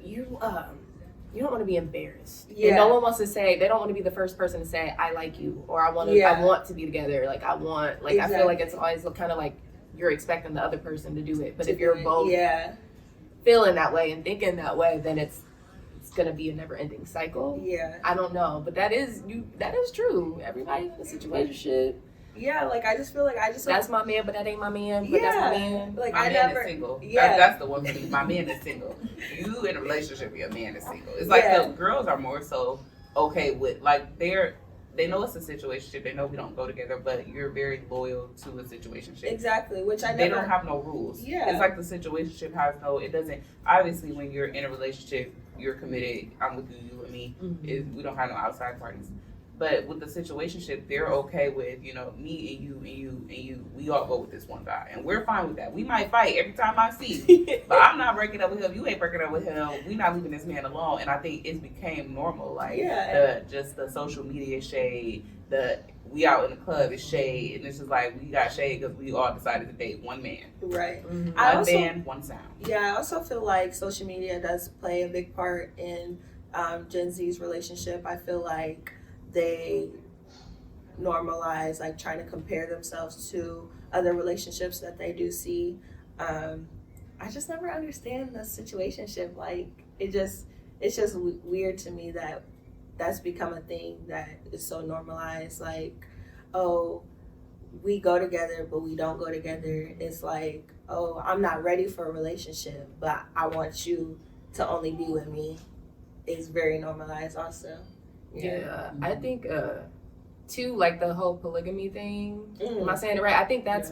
you don't want to be embarrassed. Yeah. And no one wants to say, they don't want to be the first person to say, I like you, or I want to be together. Like I want, like I feel like it's always kind of like you're expecting the other person to do it. But if you're both feeling that way and thinking that way, then it's gonna be a never-ending cycle. Yeah, I don't know, but that is true. Everybody's in a situationship. Yeah, like I just feel like that's my man, but that ain't my man. But that's my man. Like my man is single. Yeah, that's the one for me. My man is single. You in a relationship, your man is single. It's like the girls are more so okay with like they know it's a situationship. They know we don't go together, but you're very loyal to a situationship. Exactly, which they don't have no rules. Yeah, it's like the situationship has no. It doesn't. Obviously, when you're in a relationship, you're committed. I'm with you, you and me. We don't have no outside parties. But with the situationship, they're okay with, you know, me and you and you and you. We all go with this one guy, and we're fine with that. We might fight every time I see you, but I'm not breaking up with him. You ain't breaking up with him. We not leaving this man alone. And I think it's became normal, like just the social media shade. We out in the club is shade, and this is like we got shade because we all decided to date one man. Right. One band, one sound. Yeah, I also feel like social media does play a big part in Gen Z's relationship. I feel like they normalize like trying to compare themselves to other relationships that they do see. I just never understand the situationship. Like it's just weird to me that that's become a thing that is so normalized. Like, oh, we go together but we don't go together. It's like, oh, I'm not ready for a relationship but I want you to only be with me. It's very normalized also. Yeah, I think too, like the whole polygamy thing. Am I saying it right? I think that's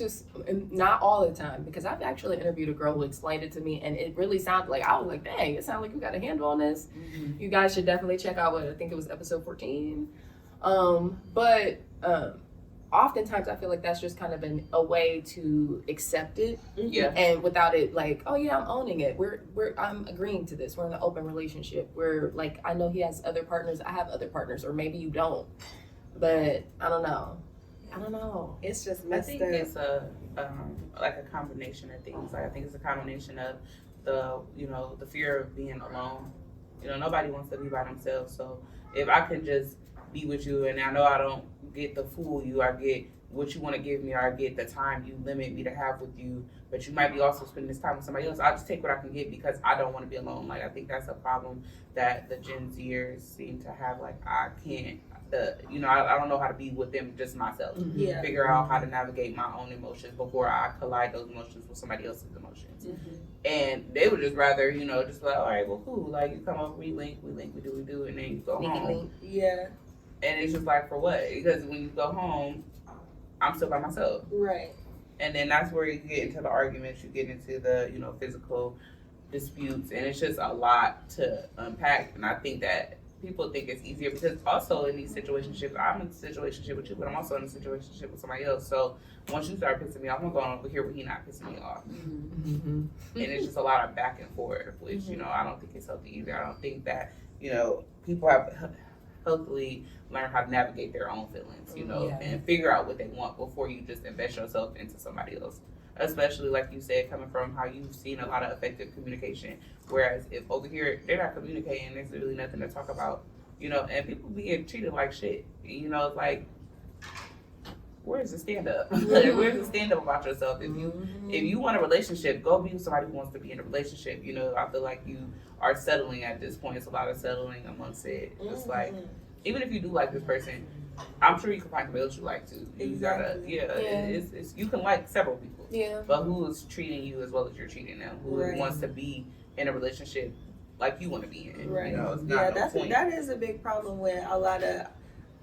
just not all the time, because I've actually interviewed a girl who explained it to me, and it really sounded like I was like, dang, it sounds like you got a handle on this. You guys should definitely check out I think it was episode 14. But oftentimes I feel like that's just kind of a way to accept it, and without it like, oh yeah, I'm owning it. I'm agreeing to this. We're in an open relationship. We're like, I know he has other partners. I have other partners, or maybe you don't. But I don't know. It's just messed up. I think it's a like a combination of things. Like I think it's a combination of the fear of being alone. You know, nobody wants to be by themselves. So if I can just be with you, and I know I don't get to fool you, I get what you want to give me, or I get the time you limit me to have with you, but you might be also spending this time with somebody else. I'll just take what I can get because I don't want to be alone. Like I think that's a problem that the Gen Zers seem to have. Like I can't, I don't know how to be with them, just myself. Figure out how to navigate my own emotions before I collide those emotions with somebody else's emotions. And they would just rather, just like, all right, well, cool. Like you come over, we link, we do, and then you go home. Yeah. And it's just like, for what? Because when you go home, I'm still by myself. Right. And then that's where you get into the arguments, you get into the, physical disputes, and it's just a lot to unpack. And I think that people think it's easier because also in these situationships, I'm in a situationship with you, but I'm also in a situationship with somebody else. So once you start pissing me off, I'm going over here where he's not pissing me off. And it's just a lot of back and forth, which, I don't think it's healthy either. I don't think that, people have healthily learn how to navigate their own feelings, and figure out what they want before you just invest yourself into somebody else. Especially, like you said, coming from how you've seen a lot of effective communication. Whereas if over here, they're not communicating, there's really nothing to talk about, and people being treated like shit. Like, where's the stand-up? Where's the stand-up about yourself? If you want a relationship, go be with somebody who wants to be in a relationship. I feel like you are settling at this point. It's a lot of settling amongst it. It's like, even if you do like this person, I'm sure you can find somebody else you like too. You gotta, it's you can like several people. Yeah. But who is treating you as well as you're treating them? Who wants to be in a relationship like you want to be in. Right. You know, it's not that is a big problem with a lot of.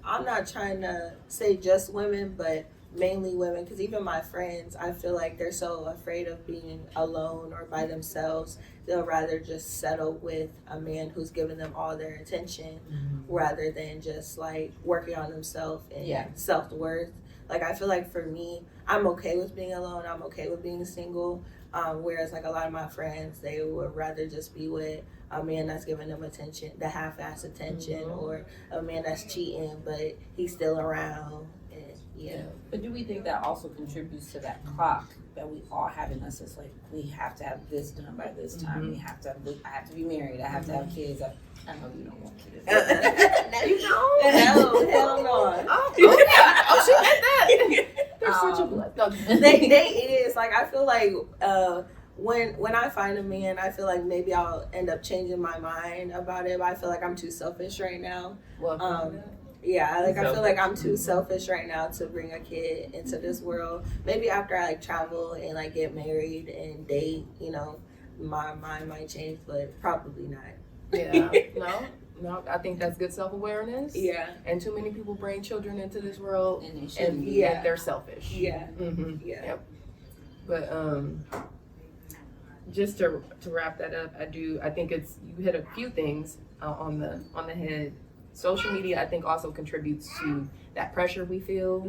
I'm not trying to say just women, but mainly women, because even my friends, I feel like they're so afraid of being alone or by themselves. They'll rather just settle with a man who's giving them all their attention rather than just like working on themselves and self-worth. Like, I feel like for me, I'm okay with being alone. I'm okay with being single. Whereas like a lot of my friends, they would rather just be with a man that's giving them attention, the half-ass attention, or a man that's cheating, but he's still around. And, But do we think that also contributes to that clock that we all have in us? It's like, we have to have this done by this time. We have to I have to be married. I have to have kids. I know you don't want kids. now you don't? No, hell no. Oh, she meant that. They're such a blessing. They is. Like, I feel like when I find a man, I feel like maybe I'll end up changing my mind about it. But I feel like I'm too selfish right now. I feel like I'm too selfish right now to bring a kid into this world. Maybe after I like travel and like get married and date, you know, my mind might change, but probably not. No, I think that's good self-awareness. Yeah. And too many people bring children into this world and they're selfish. Yeah. Yep. But just to wrap that up, I think it's, you hit a few things on the head. Social media, I think, also contributes to that pressure we feel,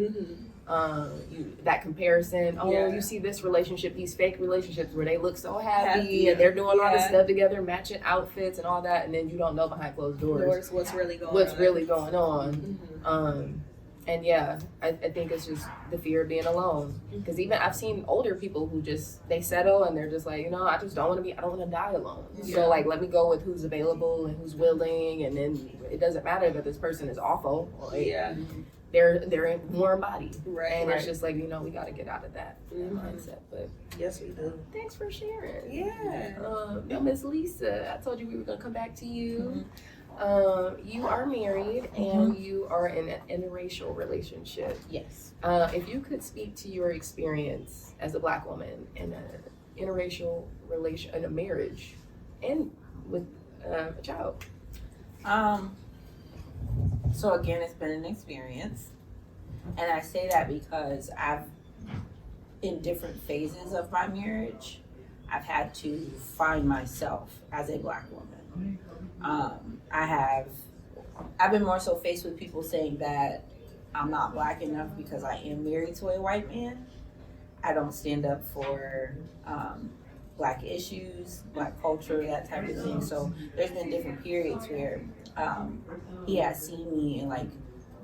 that comparison. You see this relationship, these fake relationships where they look so happy and they're doing all this stuff together, matching outfits and all that, and then you don't know behind closed doors what's really going on. I think it's just the fear of being alone. Because even I've seen older people who just, they settle and they're just like, you know, I don't want to die alone. So like, let me go with who's available and who's willing, and then it doesn't matter that this person is awful. Like, they're in warm body. It's just like, you know, we got to get out of that mindset. But yes, we do. Thanks for sharing. Miss Leesa, I told you we were going to come back to you. You are married and you are in an interracial relationship. Yes. If you could speak to your experience as a Black woman in an interracial relation, in a marriage, and with a child. So again, it's been an experience, and I say that because in different phases of my marriage, I've had to find myself as a Black woman. I've been more so faced with people saying that I'm not Black enough because I am married to a white man. I don't stand up for Black issues, Black culture, that type of thing. So there's been different periods where he has seen me in like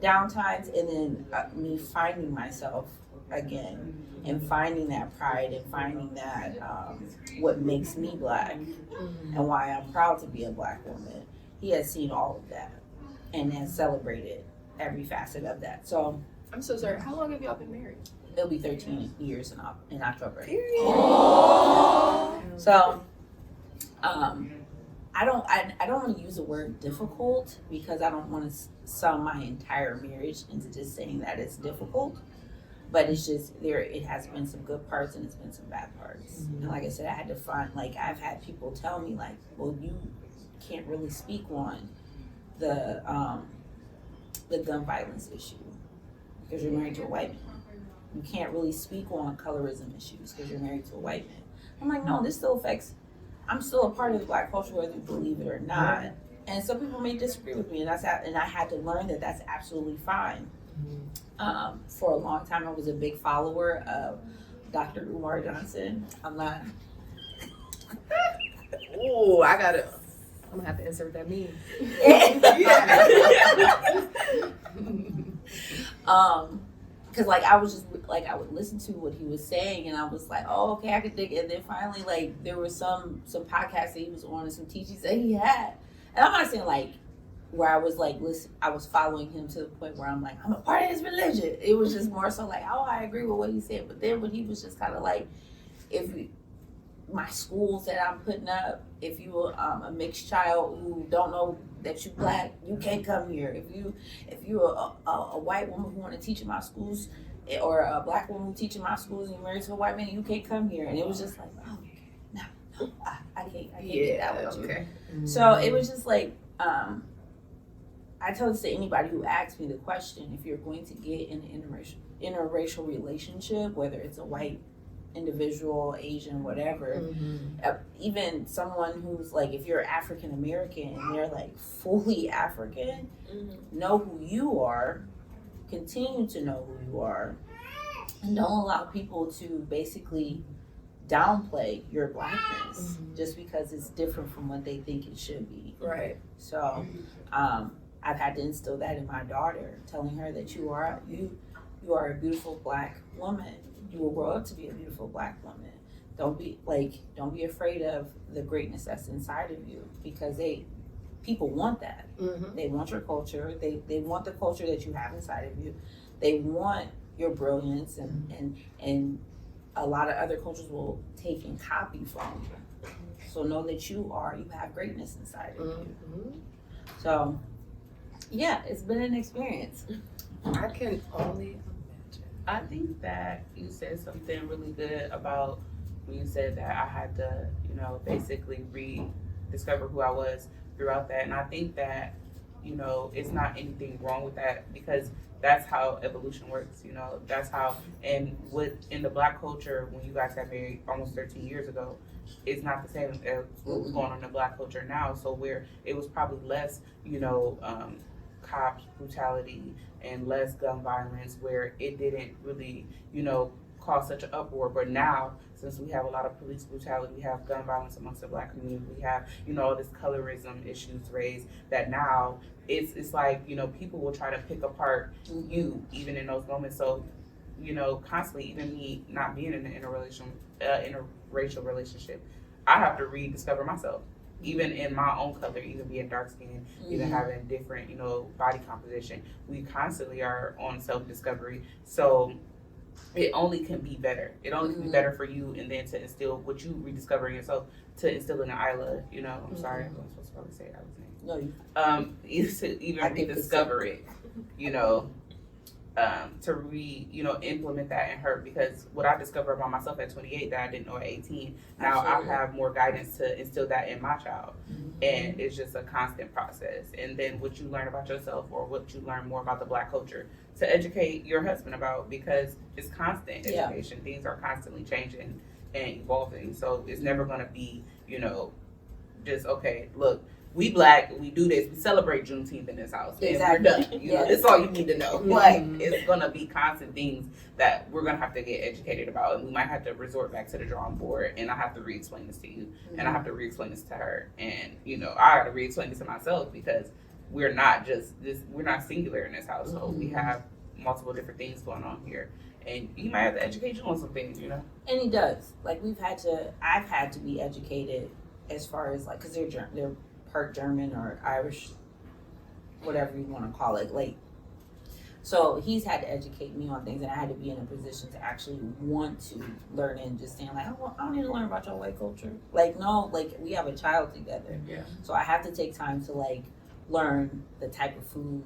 downtimes, and then me finding myself again and finding that pride and finding that what makes me Black and why I'm proud to be a Black woman. He has seen all of that and has celebrated every facet of that. So I'm so sorry. How long have y'all been married? It'll be 13 years in October. Oh. So I don't want to use the word difficult because I don't want to sum my entire marriage into just saying that it's difficult. But it's just it has been some good parts and it's been some bad parts. And like I said, I had to find, like, I've had people tell me like, well, you can't really speak on the gun violence issue because you're married to a white man. You can't really speak on colorism issues because you're married to a white man. I'm like, no, this still affects, I'm still a part of the Black culture whether you believe it or not. And some people may disagree with me, and I had to learn that that's absolutely fine. For a long time, I was a big follower of Dr. Umar Johnson. I'm not. Oh, I'm gonna have to insert that meme. Because like I was just like I would listen to what he was saying, and I was like, oh, okay, I could dig. And then finally, like there was some podcasts that he was on and some teachings that he had, and I'm not saying like where I was like, listen, I was following him to the point where I'm like, I'm a part of his religion. It was just more so like, oh, I agree with what he said. But then when he was just kind of like, my schools that I'm putting up, if you a mixed child who don't know that you Black, you can't come here. If you a white woman who want to teach in my schools, or a Black woman who teach in my schools, and you're married to a white man, you can't come here. And it was just like, oh, no, I I can't get that with you. Okay. So it was just like, I tell this to anybody who asks me the question: if you're going to get in an interracial relationship, whether it's a white individual, Asian, whatever, even someone who's like, if you're African American and they're like fully African, know who you are, continue to know who you are, and don't allow people to basically downplay your blackness just because it's different from what they think it should be. Right. So I've had to instill that in my daughter, telling her that you are a beautiful black woman. You will grow up to be a beautiful black woman. Don't be afraid of the greatness that's inside of you, because people want that. They want your culture. They want the culture that you have inside of you. They want your brilliance, and a lot of other cultures will take and copy from you. So know that you have greatness inside of you. So yeah, it's been an experience. I can only imagine. I think that you said something really good about when you said that I had to, basically rediscover who I was throughout that. And I think that, it's not anything wrong with that, because that's how evolution works, that's how, and in the black culture, when you guys got married almost 13 years ago, it's not the same as what's going on in the black culture now. So where it was probably less, cops brutality and less gun violence, where it didn't really, cause such an uproar. But now, since we have a lot of police brutality, we have gun violence amongst the black community, we have, all this colorism issues raised, that now it's like, people will try to pick apart you even in those moments. So, constantly, even me not being in an interracial relationship, I have to rediscover myself. Even in my own color, even being dark skinned, even having different, body composition, we constantly are on self-discovery. So it only can be better. It only can be better for you, and then to instill what you rediscover in yourself, to instill in Isla, I'm sorry, I'm supposed to probably say Isla's name. No, to even rediscover it, to implement that in her, because what I discovered about myself at 28 that I didn't know at 18, now I have more guidance to instill that in my child. And it's just a constant process. And then what you learn about yourself, or what you learn more about the black culture, to educate your husband about, because it's constant education. Things are constantly changing and evolving. So it's never going to be, just, okay, look, we black, we do this, we celebrate Juneteenth in this house, and we're done. That's all you need to know. Like, it's gonna be constant things that we're gonna have to get educated about, and we might have to resort back to the drawing board, and I have to re-explain this to you, and I have to re-explain this to her, and I have to re-explain this to myself, because we're not just this, we're not singular in this household. We have multiple different things going on here, and he might have to educate you on some things, And he does. Like, I've had to be educated as far as, like, because they're part German or Irish, whatever you want to call it. Like, so he's had to educate me on things, and I had to be in a position to actually want to learn, and just saying like, I don't need to learn about your white culture. Like, no, like, we have a child together. Yeah. So I have to take time to like learn the type of food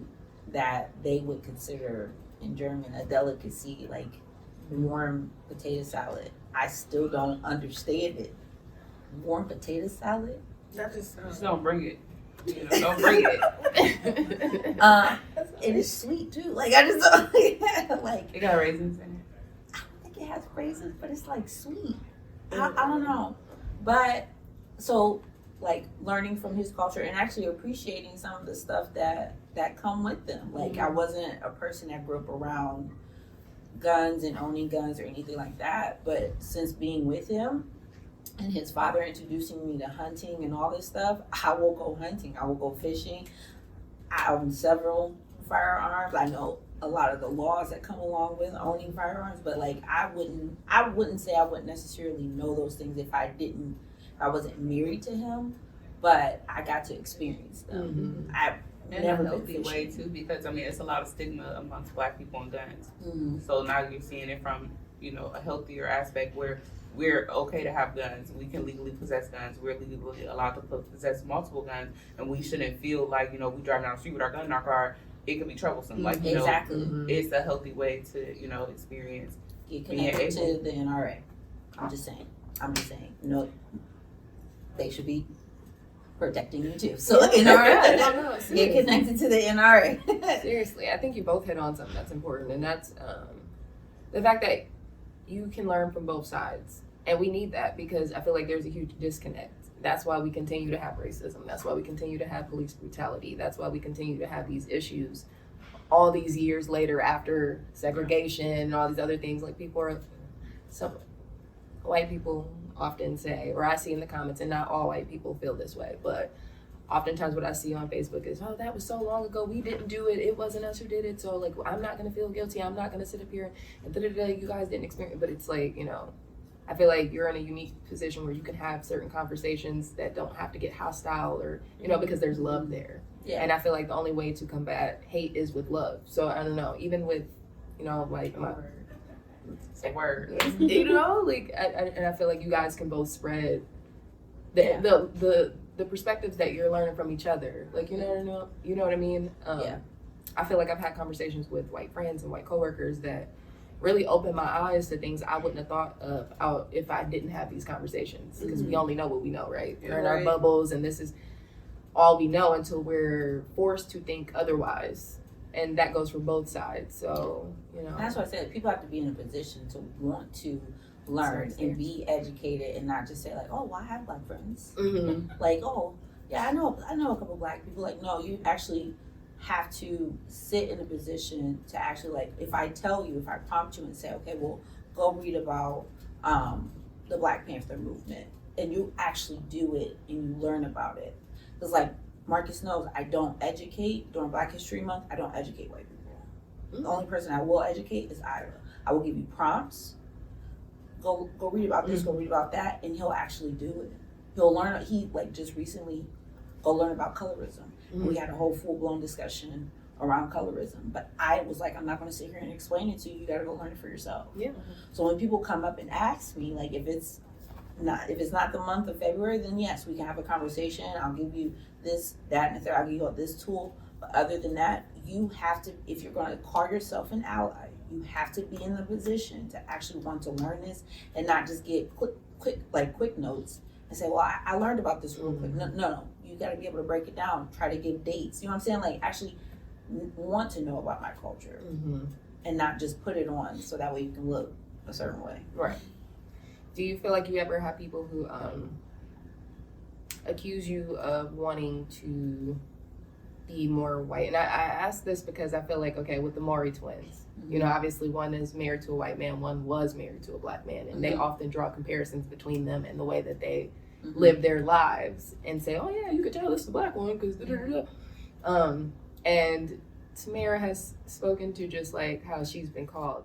that they would consider in German a delicacy, like warm potato salad. I still don't understand it. Warm potato salad? That just don't bring it. Don't bring it. It is sweet too. Like, I just don't like. It got raisins in it. I don't think it has raisins, but it's like sweet. I don't know. But so, like, learning from his culture and actually appreciating some of the stuff that come with them. Like, I wasn't a person that grew up around guns and owning guns or anything like that. But since being with him, and his father introducing me to hunting and all this stuff, I will go hunting. I will go fishing. I own several firearms. I know a lot of the laws that come along with owning firearms, but like, I wouldn't say I wouldn't necessarily know those things if I wasn't married to him, but I got to experience them. I've never in a healthy way too, because it's a lot of stigma amongst black people and guns. So now you're seeing it from, a healthier aspect, where we're okay to have guns. We can legally possess guns. We're legally allowed to possess multiple guns, and we shouldn't feel like, we driving down the street with our gun in our car, it could be troublesome. Like, exactly. It's a healthy way to, experience. Get connected to the NRA. I'm just saying. No. they should be protecting you too. So NRA, get connected to the NRA. Seriously, I think you both hit on something that's important, and that's the fact that you can learn from both sides, and we need that because I feel like there's a huge disconnect. That's why we continue to have racism. That's why we continue to have police brutality. That's why we continue to have these issues all these years later after segregation and all these other things. Like some white people often say, or I see in the comments, and not all white people feel this way, but oftentimes what I see on Facebook is, oh, that was so long ago, we didn't do it, it wasn't us who did it, so like I'm not gonna feel guilty, I'm not gonna sit up here and you guys didn't experience. But it's like, I feel like you're in a unique position where you can have certain conversations that don't have to get hostile, or because there's love there. Yeah. And I feel like the only way to combat hate is with love. So I don't know, even with like my word. like and I feel like you guys can both spread the perspectives that you're learning from each other. Like you know what I mean? I feel like I've had conversations with white friends and white coworkers that really opened my eyes to things I wouldn't have thought of if I didn't have these conversations. Because we only know what we know, right? We're in our bubbles, and this is all we know until we're forced to think otherwise. And that goes for both sides. So, That's why I said people have to be in a position to want to learn and be educated, and not just say like, oh, well, I have black friends. Mm-hmm. Like, oh, yeah, I know a couple black people. Like, no, you actually have to sit in a position to actually, like, if I prompt you and say, okay, well, go read about the Black Panther movement, and you actually do it and you learn about it. Because like Marcus knows, I don't educate during Black History Month. I don't educate white people. Mm-hmm. The only person I will educate is Ira. I will give you prompts. Go read about this. Go read about that, and he'll actually do it. He'll learn. He just recently go learn about colorism. Mm-hmm. We had a whole full blown discussion around colorism. But I was like, I'm not going to sit here and explain it to you. You got to go learn it for yourself. Yeah. So when people come up and ask me, like, if it's not the month of February, then yes, we can have a conversation. I'll give you this, that, and the third. I'll give you this tool. But other than that, you have to, if you're going to call yourself an ally, you have to be in the position to actually want to learn this and not just get quick notes and say, well, I learned about this real quick. No. You got to be able to break it down, try to give dates. You know what I'm saying? Like, actually want to know about my culture and not just put it on so that way you can look a certain way. Right. Do you feel like you ever have people who accuse you of wanting to be more white? And I ask this because I feel like, okay, with the Maury twins, obviously one is married to a white man, one was married to a black man, and they often draw comparisons between them and the way that they live their lives and say, oh yeah, you could tell this is the black one because and Tamara has spoken to just like how she's been called.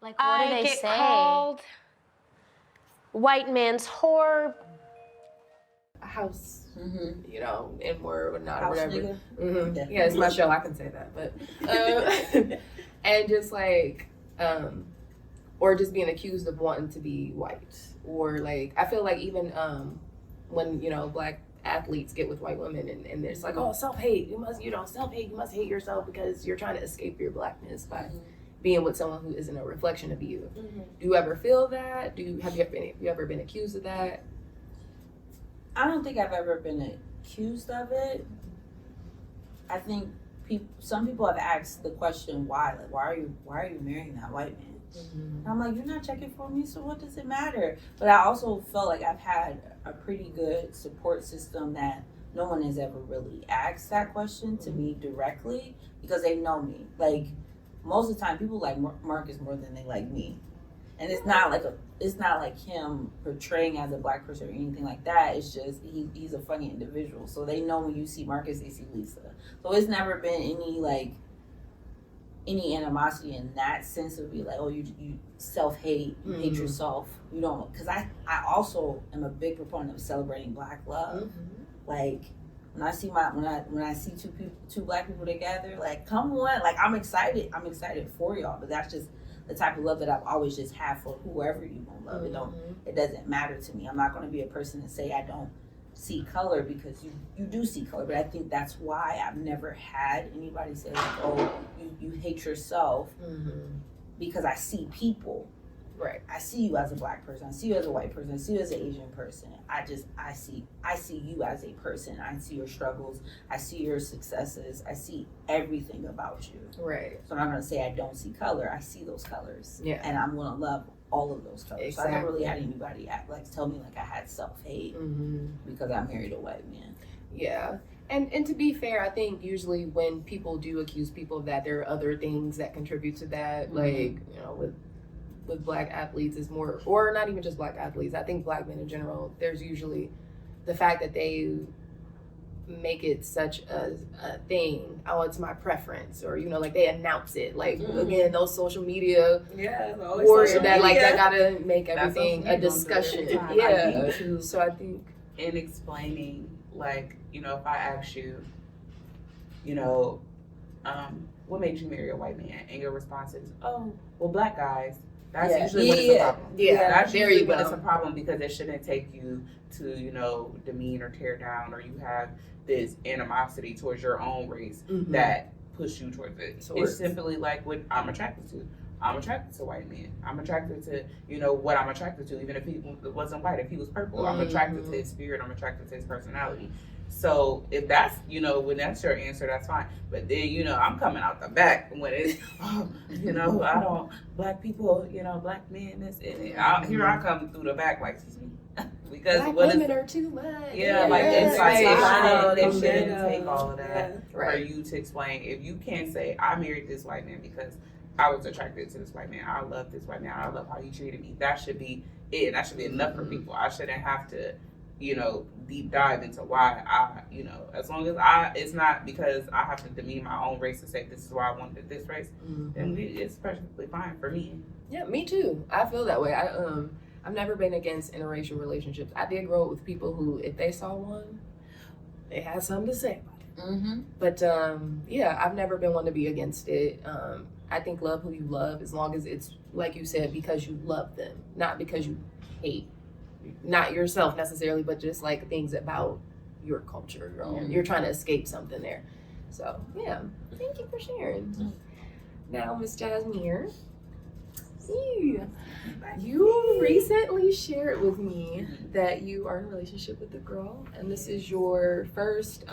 Like, what do they get say? Called white man's whore. House, N-word or not, House or whatever. nigga. Yeah, it's my show. I can say that, but and just like, or just being accused of wanting to be white, or like I feel like even when black athletes get with white women and it's like, oh, self-hate, you must self-hate, you must hate yourself because you're trying to escape your blackness by being with someone who isn't a reflection of you. Do you ever feel that? Have you ever been accused of that? I don't think I've ever been accused of it. I think some people have asked the question, why? Like, why are you marrying that white man? And I'm like, you're not checking for me, so what does it matter? But I also felt like I've had a pretty good support system that no one has ever really asked that question to me directly because they know me. Like, most of the time, people like Marcus more than they like me. And it's not like him portraying as a black person or anything like that. It's just he's a funny individual. So they know when you see Marcus, they see Leesa. So it's never been any animosity in that sense of be like, oh, you self-hate, you hate yourself. You don't, because I also am a big proponent of celebrating black love. Like when I see when I see two black people together, like come on, like I'm excited for y'all. But that's just the type of love that I've always just had for whoever you gonna love. It doesn't matter to me. I'm not gonna be a person to say I don't see color because you do see color. But I think that's why I've never had anybody say like, oh, you hate yourself because I see people. Right. I see you as a black person. I see you as a white person. I see you as an Asian person. I see you as a person. I see your struggles. I see your successes. I see everything about you. Right. So I'm not gonna say I don't see color. I see those colors. Yeah. And I'm gonna love all of those colors. Exactly. So I never really had anybody tell me like I had self-hate because I married a white man. Yeah. And to be fair, I think usually when people do accuse people of that, there are other things that contribute to that. Like, you know, with black athletes is more, or not even just black athletes, I think black men in general, there's usually the fact that they make it such a thing. Oh, it's my preference, or, you know, like they announce it. Like, again, those social media wars that like that gotta make everything a discussion. Yeah. So I think in explaining, like, you know, if I ask you, you know, what made you marry a white man, and your response is, oh, well, black guys. That's usually when it's a problem. Yeah, that's there usually you when go. it's a problem, because it shouldn't take you to, you know, demean or tear down, or you have this animosity towards your own race that push you towards it. It's simply like what I'm attracted to. I'm attracted to white men. I'm attracted to, you know, what I'm attracted to, even if he wasn't white, if he was purple. I'm attracted to his spirit. I'm attracted to his personality. So if that's, you know, when that's your answer, that's fine. But then, you know, I'm coming out the back when it's, oh, you know, I don't, black people, you know, black men, this, and here I come through the back like, excuse me. Because black what women is, are too much. it's like, it shouldn't take all of that Right. for you to explain. If you can't say, I married this white man because I was attracted to this white man, I love this white man, I love how he treated me, that should be it. That should be enough for people. I shouldn't have to, you know, deep dive into why I, you know, as long as it's not because I have to demean my own race to say this is why I wanted this race, then it's perfectly fine for me. Yeah, me too. I feel that way. I've never been against interracial relationships. I did grow up with people who, if they saw one, they had something to say about it. But yeah, I've never been one to be against it. I think love who you love, as long as it's, like you said, because you love them, not because you hate, not yourself necessarily, but just like things about your culture, your own. You're trying to escape something there. So yeah, thank you for sharing. Now, Miss Jasmere, you recently shared with me that you are in a relationship with a girl, and this is your first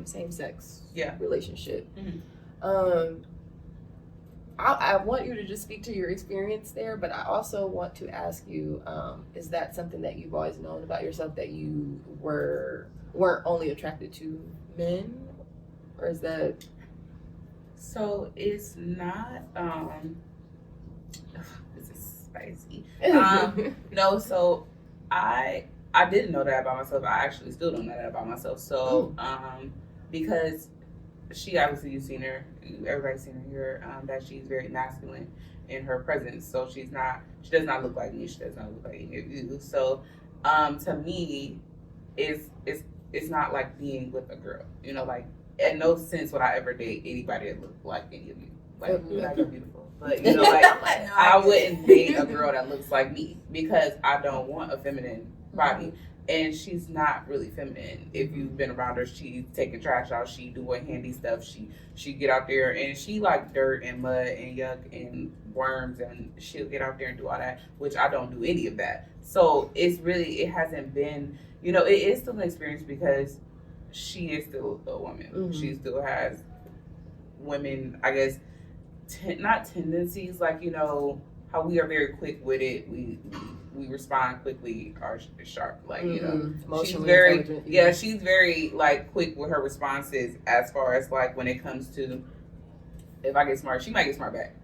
same-sex relationship. I want you to just speak to your experience there, but I also want to ask you, is that something that you've always known about yourself, that you weren't only attracted to men, or is that? So it's not, this is spicy. No, so I didn't know that about myself. I actually still don't know that about myself. So, because she, obviously, you've seen her, everybody's seen her here, that she's very masculine in her presence. So she does not look like me. She does not look like any of you. So, to me, it's not like being with a girl, you know, like, in no sense would I ever date anybody that looked like any of you. Like, you guys are beautiful. But, you know, like, I wouldn't date a girl that looks like me, because I don't want a feminine body. And she's not really feminine. If you've been around her, she's taking trash out, she doing handy stuff, she get out there, and she like dirt and mud and yuck and worms, and she'll get out there and do all that, which I don't do any of that. So it hasn't been, you know, it is still an experience, because she is still a woman. She still has women, I guess, not tendencies, like, you know, how we are very quick with it. We respond quickly, are sharp, like, you know, she's very, she's very like quick with her responses, as far as like when it comes to, if I get smart, she might get smart back.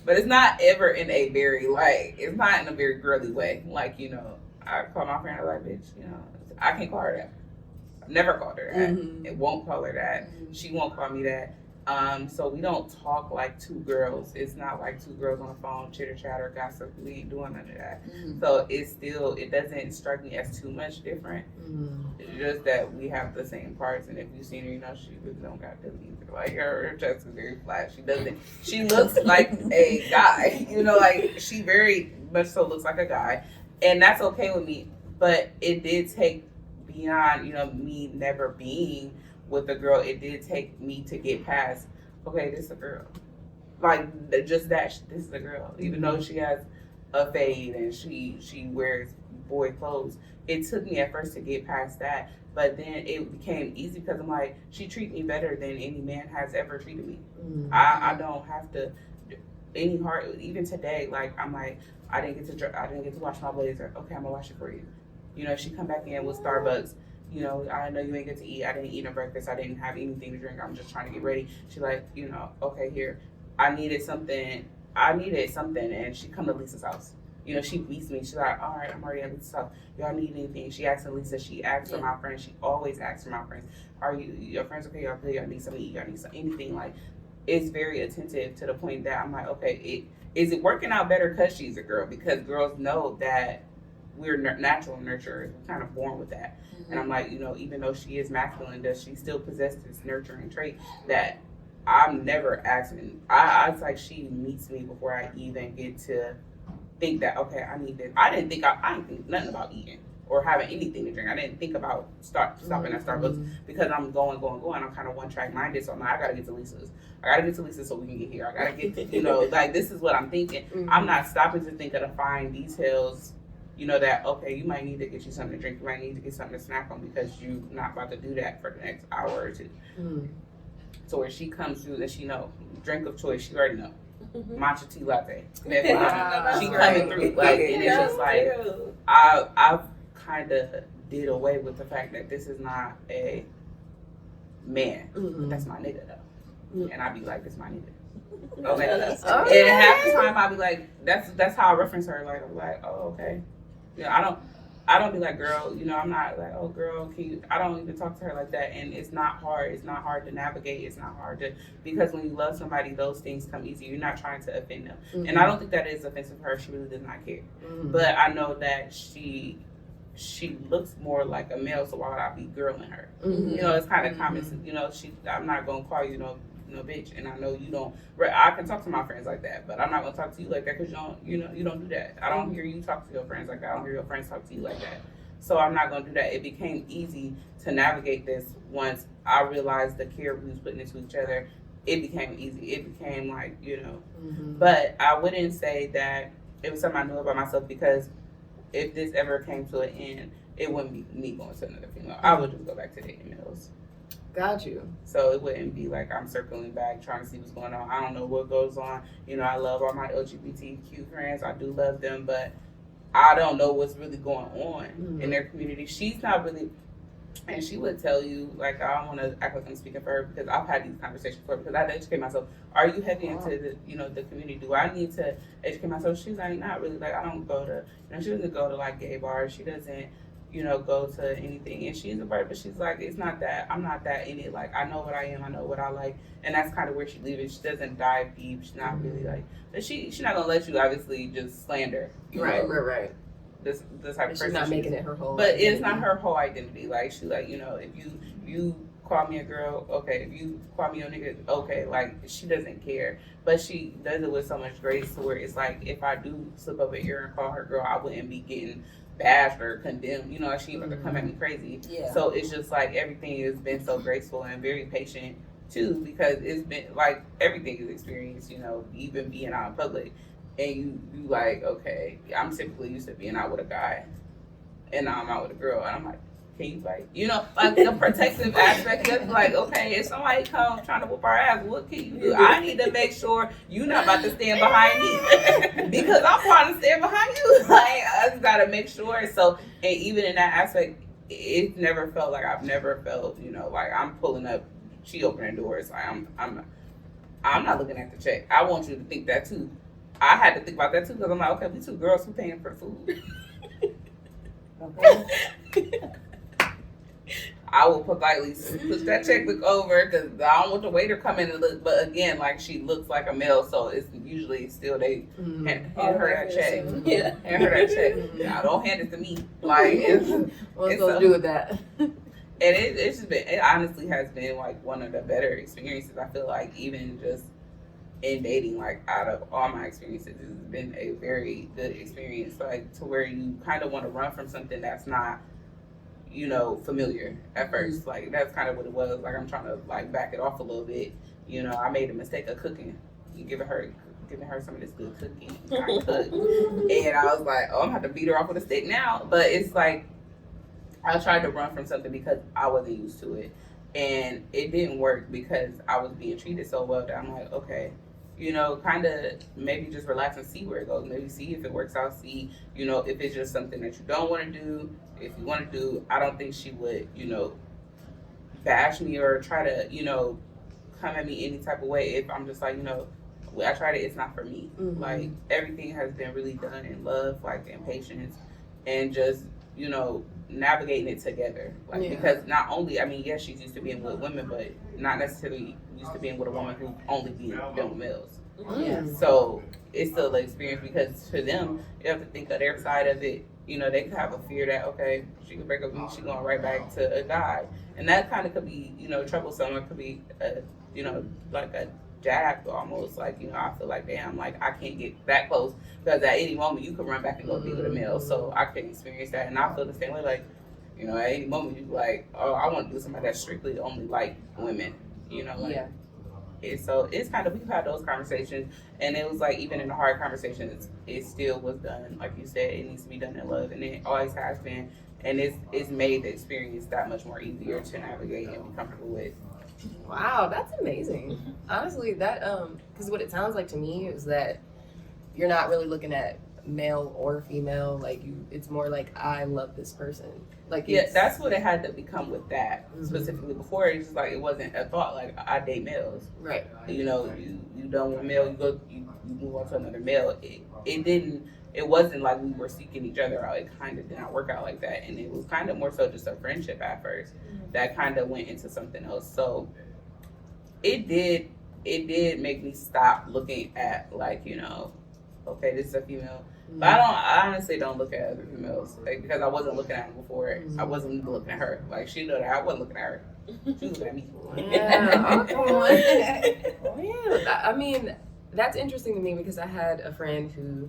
But it's not ever in a very, like, it's not in a very girly way. Like, you know, I call my friend, I'm like, bitch, you know, I can't call her that. I've never called her that. It won't call her that. She won't call me that. So we don't talk like two girls. It's not like two girls on the phone, chitter chatter, gossip. We ain't doing none of that. So it doesn't strike me as too much different. It's just that we have the same parts, and if you've seen her, you know, she really don't got them either. Like, her chest is very flat. She looks like a guy, you know, like, she very much so looks like a guy, and that's okay with me. But it did take, beyond, you know, me never being with a girl, it did take me to get past, okay, this is a girl. Like, just that, this is a girl. Even though she has a fade and she wears boy clothes. It took me at first to get past that, but then it became easy because I'm like, she treats me better than any man has ever treated me. I don't have to any hard. Even today, like I'm like, I didn't get to wash my blazer. Okay, I'm gonna wash it for you. You know, she come back in with Starbucks. You know, I know you ain't get to eat. I didn't eat no breakfast. I didn't have anything to drink. I'm just trying to get ready. She like, you know, okay, here. I needed something, and she come to Lisa's house. You know, she beats me. She's like, all right, I'm already at Lisa's house. Y'all need anything? She asks Lisa. She asks for my friends. She always asks for my friends. Are your friends okay? Y'all good? Y'all need something to eat? Y'all need anything? Like, it's very attentive to the point that I'm like, okay, is it working out better because she's a girl? Because girls know that we're natural nurturers. We're kind of born with that. And I'm like, you know, even though she is masculine, does she still possess this nurturing trait that I'm never asking? It's like she meets me before I even get to think that, okay, I need this. I didn't think nothing about eating or having anything to drink. I didn't think about stopping at Starbucks because I'm going. I'm kind of one track minded. So I'm like, I gotta get to Lisa's. So we can get here. I gotta get to, you know, like this is what I'm thinking. I'm not stopping to think of the fine details. You know that, okay, you might need to get you something to drink. You might need to get something to snack on because you're not about to do that for the next hour or two. So where she comes through and she know, drink of choice, she already know. Matcha tea latte. She coming through. Like, and it's just like, I've kind of did away with the fact that this is not a man. But that's my nigga though. And I be like, this my nigga. Okay. And half the time I be like, that's how I reference her. Like, I'm like, oh, okay. You know, I don't be like, girl, you know, I'm not like, oh, girl, can you, I don't even talk to her like that. And it's not hard. It's not hard to navigate. It's not hard to, because when you love somebody, those things come easy. You're not trying to offend them. And I don't think that is offensive for her. She really does not care. But I know that she looks more like a male, so why would I be girling her? You know, it's kind of common. You know, I'm not going to call you, no bitch, and I know you don't. I can talk to my friends like that, but I'm not gonna talk to you like that because you don't do that. I don't hear you talk to your friends like that. I don't hear your friends talk to you like that. So I'm not gonna do that. It became easy to navigate this once I realized the care we was putting into each other. It became easy. It became like, you know. But I wouldn't say that it was something I knew about myself, because if this ever came to an end, it wouldn't be me going to another female. I would just go back to dating males. Got you. So it wouldn't be like I'm circling back trying to see what's going on. I don't know what goes on. You know, I love all my LGBTQ friends. I do love them, but I don't know what's really going on in their community. She's not really, and she would tell you, like, I don't want to act like I'm speaking for her because I've had these conversations before, because I had to educate myself. Are you heavy into the community? Do I need to educate myself? She's like, not really. Like, I don't go to, she doesn't go to like gay bars. She doesn't, go to anything. And she's a bird, but she's like, it's not that, I'm not that in it. Like, I know what I am, I know what I like. And that's kind of where she leaves it. She doesn't dive deep. She's not really like, but she's not going to let you obviously just slander. Right. This type of person. She's not making it her whole But identity. it's not her whole identity. Like, she like, if you call me a girl, okay. If you call me a nigga, okay. Like, she doesn't care. But she does it with so much grace to where it's like, if I do slip up an ear and call her girl, I wouldn't be getting bashed or condemned. She ain't about to come at me crazy. Yeah. So it's just like everything has been so graceful and very patient too, because it's been like everything is experienced, even being out in public. And you like, okay, I'm typically used to being out with a guy, and now I'm out with a girl, and I'm like, can you like, like the protective aspect of like, okay, if somebody comes trying to whoop our ass, what can you do? I need to make sure you're not about to stand behind me because I'm trying to stand behind you. Like, I just gotta make sure. So, and even in that aspect, it never felt like I've never felt, like I'm pulling up, she opening doors. Like I'm not looking at the check. I want you to think that too. I had to think about that too, because I'm like, okay, we two girls who paying for food. Okay. I will politely push that checkbook over because I don't want the waiter come in and look. But again, like, she looks like a male, so it's usually still they hand her that check. Yeah, hand her that check. Now don't hand it to me. Like, what's supposed to do with that? And it's just been, it honestly has been like one of the better experiences. I feel like even just in dating, like out of all my experiences, it's been a very good experience. Like, to where you kind of want to run from something that's not, familiar at first. Like, that's kind of what it was. Like, I'm trying to like back it off a little bit. I made a mistake of cooking. You giving her giving her some of this good cooking. I cooked. And I was like, oh, I'm gonna have to beat her off with a stick now. But it's like, I tried to run from something because I wasn't used to it. And it didn't work because I was being treated so well that I'm like, okay, you know, kind of maybe just relax and see where it goes. Maybe see if it works out. See, you know, if it's just something that you don't want to do. If you want to do, I don't think she would, you know, bash me or try to, you know, come at me any type of way if I'm just like, you know, I tried it, it's not for me. Mm-hmm. Like, everything has been really done in love, like, and patience, and just, you know, navigating it together. Like, because not only, I mean, yes, she's used to being with women, but not necessarily used to being with a woman who only been with males. Yeah. So it's still an experience because for them, you have to think of their side of it. You know, they could have a fear that, okay, she could break up with me, she going right back to a guy. And that kind of could be, you know, troublesome. It could be, you know, like a jab almost. Like, you know, I feel like, damn, like, I can't get that close because at any moment you could run back and go be with a male. So I couldn't experience that. And I feel the same way. Like, you know, at any moment you like, oh, I want to do something that's strictly only like women. You know, like. Yeah. So it's kind of, we've had those conversations, and it was like, even in the hard conversations, it still was done. Like you said, it needs to be done in love, and it always has been. And it's made the experience that much more easier to navigate and be comfortable with. Wow, that's amazing. Honestly, that because what it sounds like to me is that you're not really looking at male or female. Like it's more like, I love this person. Like, yeah, that's what it had to become with that specifically. Mm-hmm. Before, it's just like, it wasn't a thought. Like, I date males, right? You know, you done with male, you move on to another male. It wasn't like we were seeking each other out. It kind of did not work out like that, and it was kind of more so just a friendship at first that kind of went into something else. So it did make me stop looking at, like, you know, okay, this is a female. But I honestly don't look at other females, like, because I wasn't looking at them before. I wasn't even looking at her. Like, she knew that I wasn't looking at her. She was looking at me. Yeah, okay. Yeah, I mean, that's interesting to me because I had a friend who,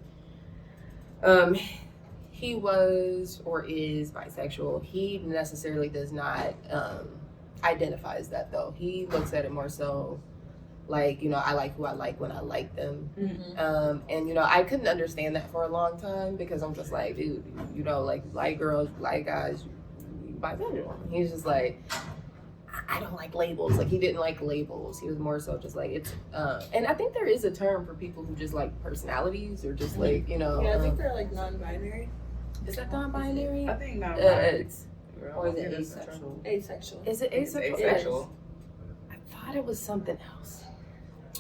he was or is bisexual. He necessarily does not identify as that, though. He looks at it more so like, you know, I like who I like when I like them. And, you know, I couldn't understand that for a long time because I'm just like, dude, you know, like girls, like guys, you bisexual. He's just like, I don't like labels. Like, he didn't like labels. He was more so just like, it's, and I think there is a term for people who just like personalities or just like, you know. Yeah, I think they're like non-binary. Is that non-binary? I think not. Or is it asexual? Asexual. Is it asexual? Asexual. I thought it was something else.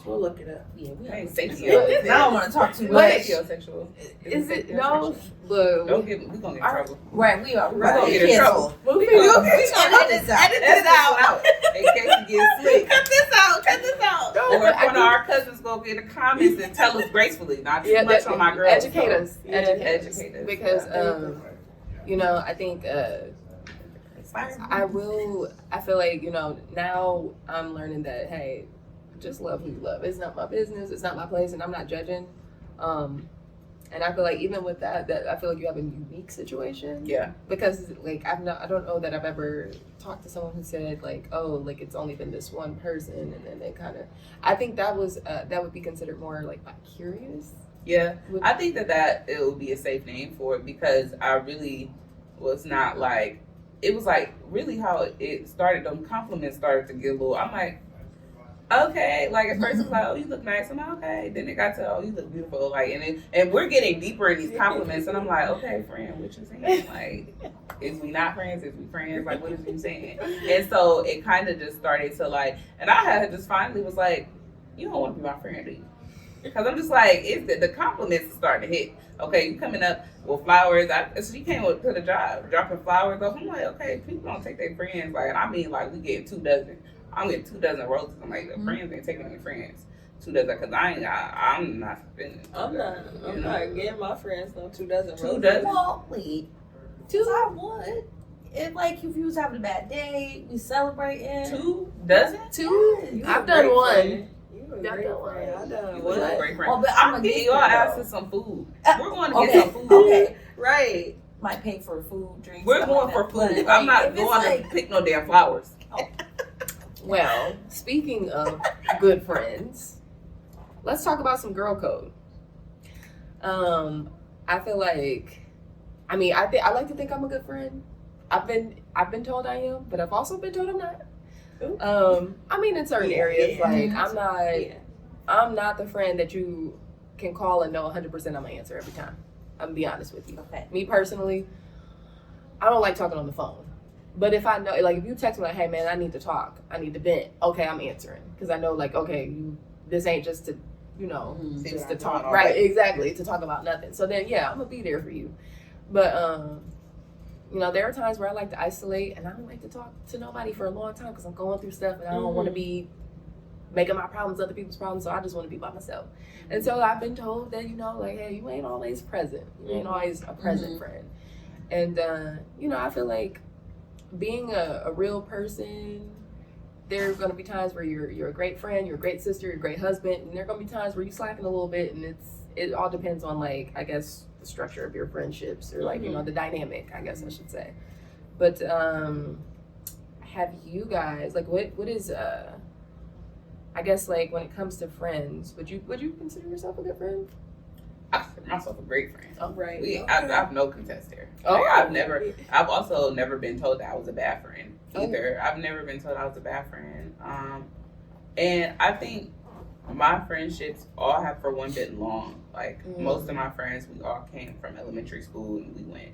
We'll look it up. Yeah, we I ain't have. sapio. I don't want to talk too Wait. much. Sapiosexual. Is it? No. Look. We're gonna get in trouble. Right, we are. We're gonna get in trouble. We gonna edit this out. In case you get slick. Cut this out. Cut this out. No, Or but if one of our cousins go get in the comments and tell us gracefully, not too much on my girls. Educate us. Yeah, Educate us. educate us. Because, you know, I think I feel like, you know, now I'm learning that, hey, just love who you love. It's not my business. It's not my place, and I'm not judging. And I feel like even with that I feel like you have a unique situation. Yeah. Because like I don't know that I've ever talked to someone who said like, oh, like it's only been this one person, and then they kind of. I think that would be considered more like curious. Yeah, I think that it would be a safe name for it because I really was not like. It was like really how it started. Them compliments started to get a little. I'm like. Okay, like at first it was like, oh, you look nice. I'm like, okay. Then it got to, oh, you look beautiful. Like, and we're getting deeper in these compliments, and I'm like, okay, friend, what you saying? Like, is we not friends? Is we friends? Like, what is you saying? And so it kind of just started to like, and I had just finally was like, you don't want to be my friend, do you? Because I'm just like, it's the compliments starting to hit. Okay, you coming up with flowers. She came up to the job, dropping flowers off. I'm like, okay, people don't take their friends. Like, and I mean, like, we get 2 dozen. I'm getting 2 dozen roses. I'm like, the friends ain't taking any friends. 2 dozen, because I'm not spending. I'm not getting my friends no 2 dozen 2 roses. dozen. Well, wait. 2 I would. If you was having a bad day, we celebrating. 2 dozen? 2. I've done 1. You a great friend. I done You one. a great friend. Well, but I'm I'm gonna getting get y'all there, ass though. for some food. We're going to Okay. get some food. Okay. Right. Might pay for food, drinks. We're stuff going like for that. food. But, I'm not if it's going like, to pick no damn flowers. Well, speaking of good friends, let's talk about some girl code. I feel like, I mean, I like to think I'm a good friend. I've been told I am, but I've also been told I'm not. I mean, in certain areas, like I'm not the friend that you can call and know 100% I'm gonna answer every time. I'm gonna be honest with you. Okay. Me personally, I don't like talking on the phone. But if I know, like, if you text me like, "Hey man, I need to talk. I need to vent," okay, I'm answering because I know, like, okay, this ain't just to, just to talk, right? Exactly, to talk about nothing. So then, yeah, I'm gonna be there for you. But there are times where I like to isolate and I don't like to talk to nobody for a long time because I'm going through stuff and I don't want to be making my problems other people's problems. So I just want to be by myself. And so I've been told that, like, hey, you ain't always present. You ain't always a present friend. And I feel like being a real person, there are going to be times where you're a great friend, you're a great sister, you're a great husband, and there are going to be times where you're slacking a little bit, and it all depends on, like, I guess, the structure of your friendships, or, like, the dynamic, I guess I should say. But have you guys, like, what is I guess, like, when it comes to friends, would you consider yourself a good friend? I consider myself a great friend. Oh, Right. I have no contest there. Oh. Like, I've also never been told that I was a bad friend either. I've never been told I was a bad friend. And I think my friendships all have, for one, been long. Like, most of my friends, we all came from elementary school, and we went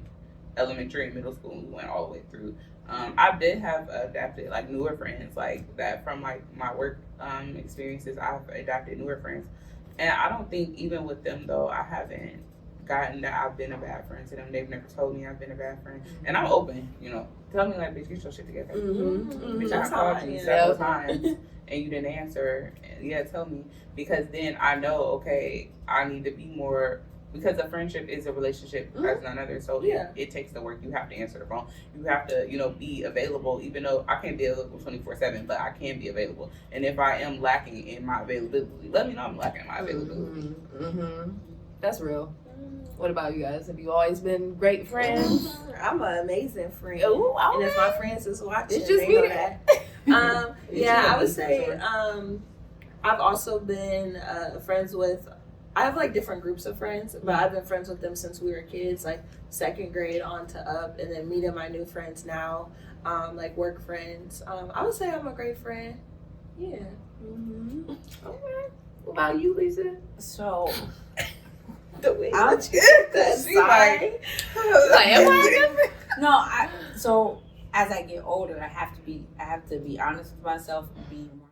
elementary and middle school, and we went all the way through. I did have adapted, like, newer friends, like, that from, like, my work experiences. I've adapted newer friends. And I don't think, even with them, though, I haven't gotten that I've been a bad friend to them. They've never told me I've been a bad friend. And I'm open, Tell me, like, bitch, get your shit together. Bitch, I called you several times and you didn't answer. Yeah, tell me. Because then I know, okay, I need to be more, because a friendship is a relationship as none other. So it takes the work. You have to answer the phone. You have to, be available, even though I can't be available 24/7, but I can be available. And if I am lacking in my availability, let me know I'm lacking in my availability. That's real. What about you guys? Have you always been great friends? I'm an amazing friend. Ooh, and if my friends is watching, it's just they know me. that. I would say I've also been friends with, I have, like, different groups of friends, but I've been friends with them since we were kids, like second grade on to up, and then meeting my new friends now, like work friends. I would say I'm a great friend. Yeah. Okay. What about you, Leesa? So The way I'm so as I get older, I have to be honest with myself and be more